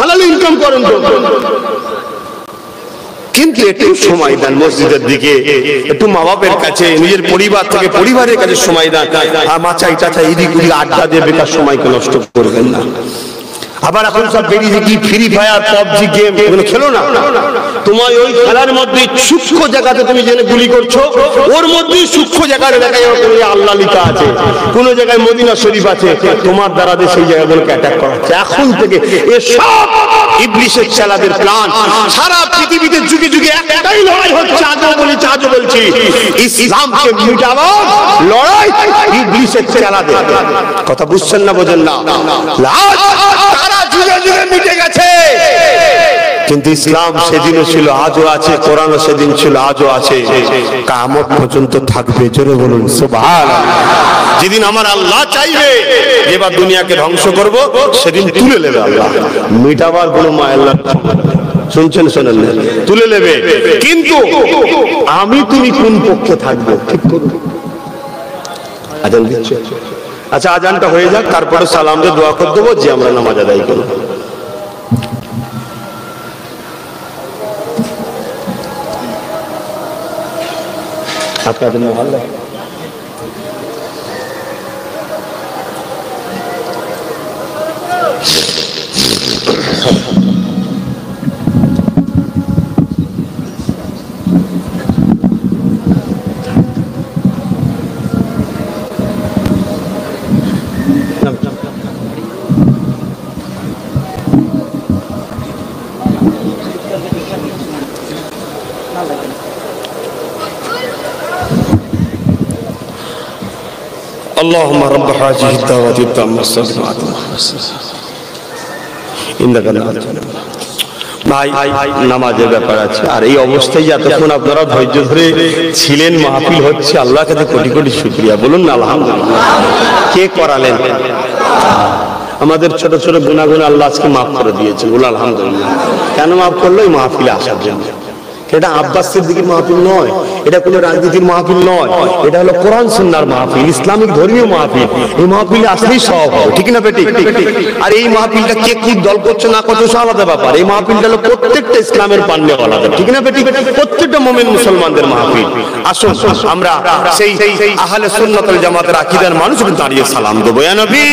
হালাল ইনকাম করেন তো। কিন্তু একটু সময় দেন মসজিদের দিকে, একটু মা বাপের কাছে, নিজের পরিবার থেকে পরিবারের কাছে সময় দেন। আর মাচাই টাচা এদিক ওদিক আড্ডা দিয়ে বেকার সময়কে নষ্ট করবেন না। আবার এখন সব বেরিয়েছে কি ফ্রি ফায়ার, পাবজি গেম, এগুলো খেলো না। তোমার ওই খেলার মধ্যে সূক্ষ্ম জায়গাতে তুমি জেনে গুলি করছো, ওর মধ্যে সূক্ষ্ম জায়গায় দেখা যাবে আল্লাহ লিখা আছে, কোন জায়গায় মদিনা শরীফ আছে, তোমার দ্বারা সেই জায়গাগুলোকে অ্যাটাক করা হচ্ছে। এখন থেকে এসব ইবলিসের চালাদের প্ল্যান। সারা পৃথিবীতে যুগে যুগে একটাই লড়াই হচ্ছে, আজও বলছি, ইসলামকে মিটাবার লড়াই ইবলিসের চালাদের। কথা বুঝছেন না, বোঝেন না? তারা যুগে যুগে মিটে গেছে, কিন্তু ইসলাম সেদিনও ছিল, আজও আছে, কোরআনও সেদিন ছিল, আজও আছে, কিয়ামত পর্যন্ত থাকবে। জোরে বলুন সুবহানাল্লাহ। যেদিন আমার আল্লাহ চাইবে এবার দুনিয়াকে ধ্বংস করব, সেদিন তুলে নেবে আল্লাহ, মিটাবার কোনো মায় আল্লাহ। শুনছেন, শোনেন না? তুলে নেবে, কিন্তু আমি তুমি কোন পক্ষে থাকবো ঠিক করুন। আজান দিচ্ছে, আচ্ছা আজানটা হয়ে যাক, তারপরে সালাম দিয়ে দোয়া করে দেবো যে আমরা নামাজ আদায় করব। আপনাদের মহল্লা আল্লাহুম্মা রাব্ব হাযিহি দাওয়াতি তাম্মাতি ইন্নাকা ভাই নামাজের ব্যাপার আছে। আর এই অবস্থায় যতক্ষণ আপনারা ধৈর্য ধরে ছিলেন, মাহফিল হচ্ছে, আল্লাহর কাছে কোটি কোটি শুকরিয়া। বলুন না আলহামদুলিল্লাহ। কে করালেন? আমাদের ছোট ছোট গুনাহগুলো আল্লাহ আজকে মাফ করে দিয়েছেন, বলুন আলহামদুলিল্লাহ। কেন মাফ করলো? এই মাহফিলে আসার জন্য। এটা আব্বাস সিদ্দিকীর মাহফিল নয়, এটা কোনো রাজনীতির মাহফিল নয়, এটা হলো কোরআন সুন্নাহর মাহফিল, ইসলামিক ধর্মীয় মাহফিল। এই মাহফিলে আসলেই সব হবে, ঠিক না বেটি? আর এই মাহফিলটা কে কি দল করছে না করছে সব আলাদা ব্যাপার। এই মাহফিলটা হলো প্রত্যেকটা ইসলামের পান্ডে আলাদা, ঠিক না বেটি? প্রত্যেকটা মুমিন মুসলমানদের মাহফিল। আসুন আমরা সেই আহলে সুন্নাত ওয়াল জামাতের আকীদার মানুষ দাঁড়িয়ে সালাম দেবো। ইয়া নবী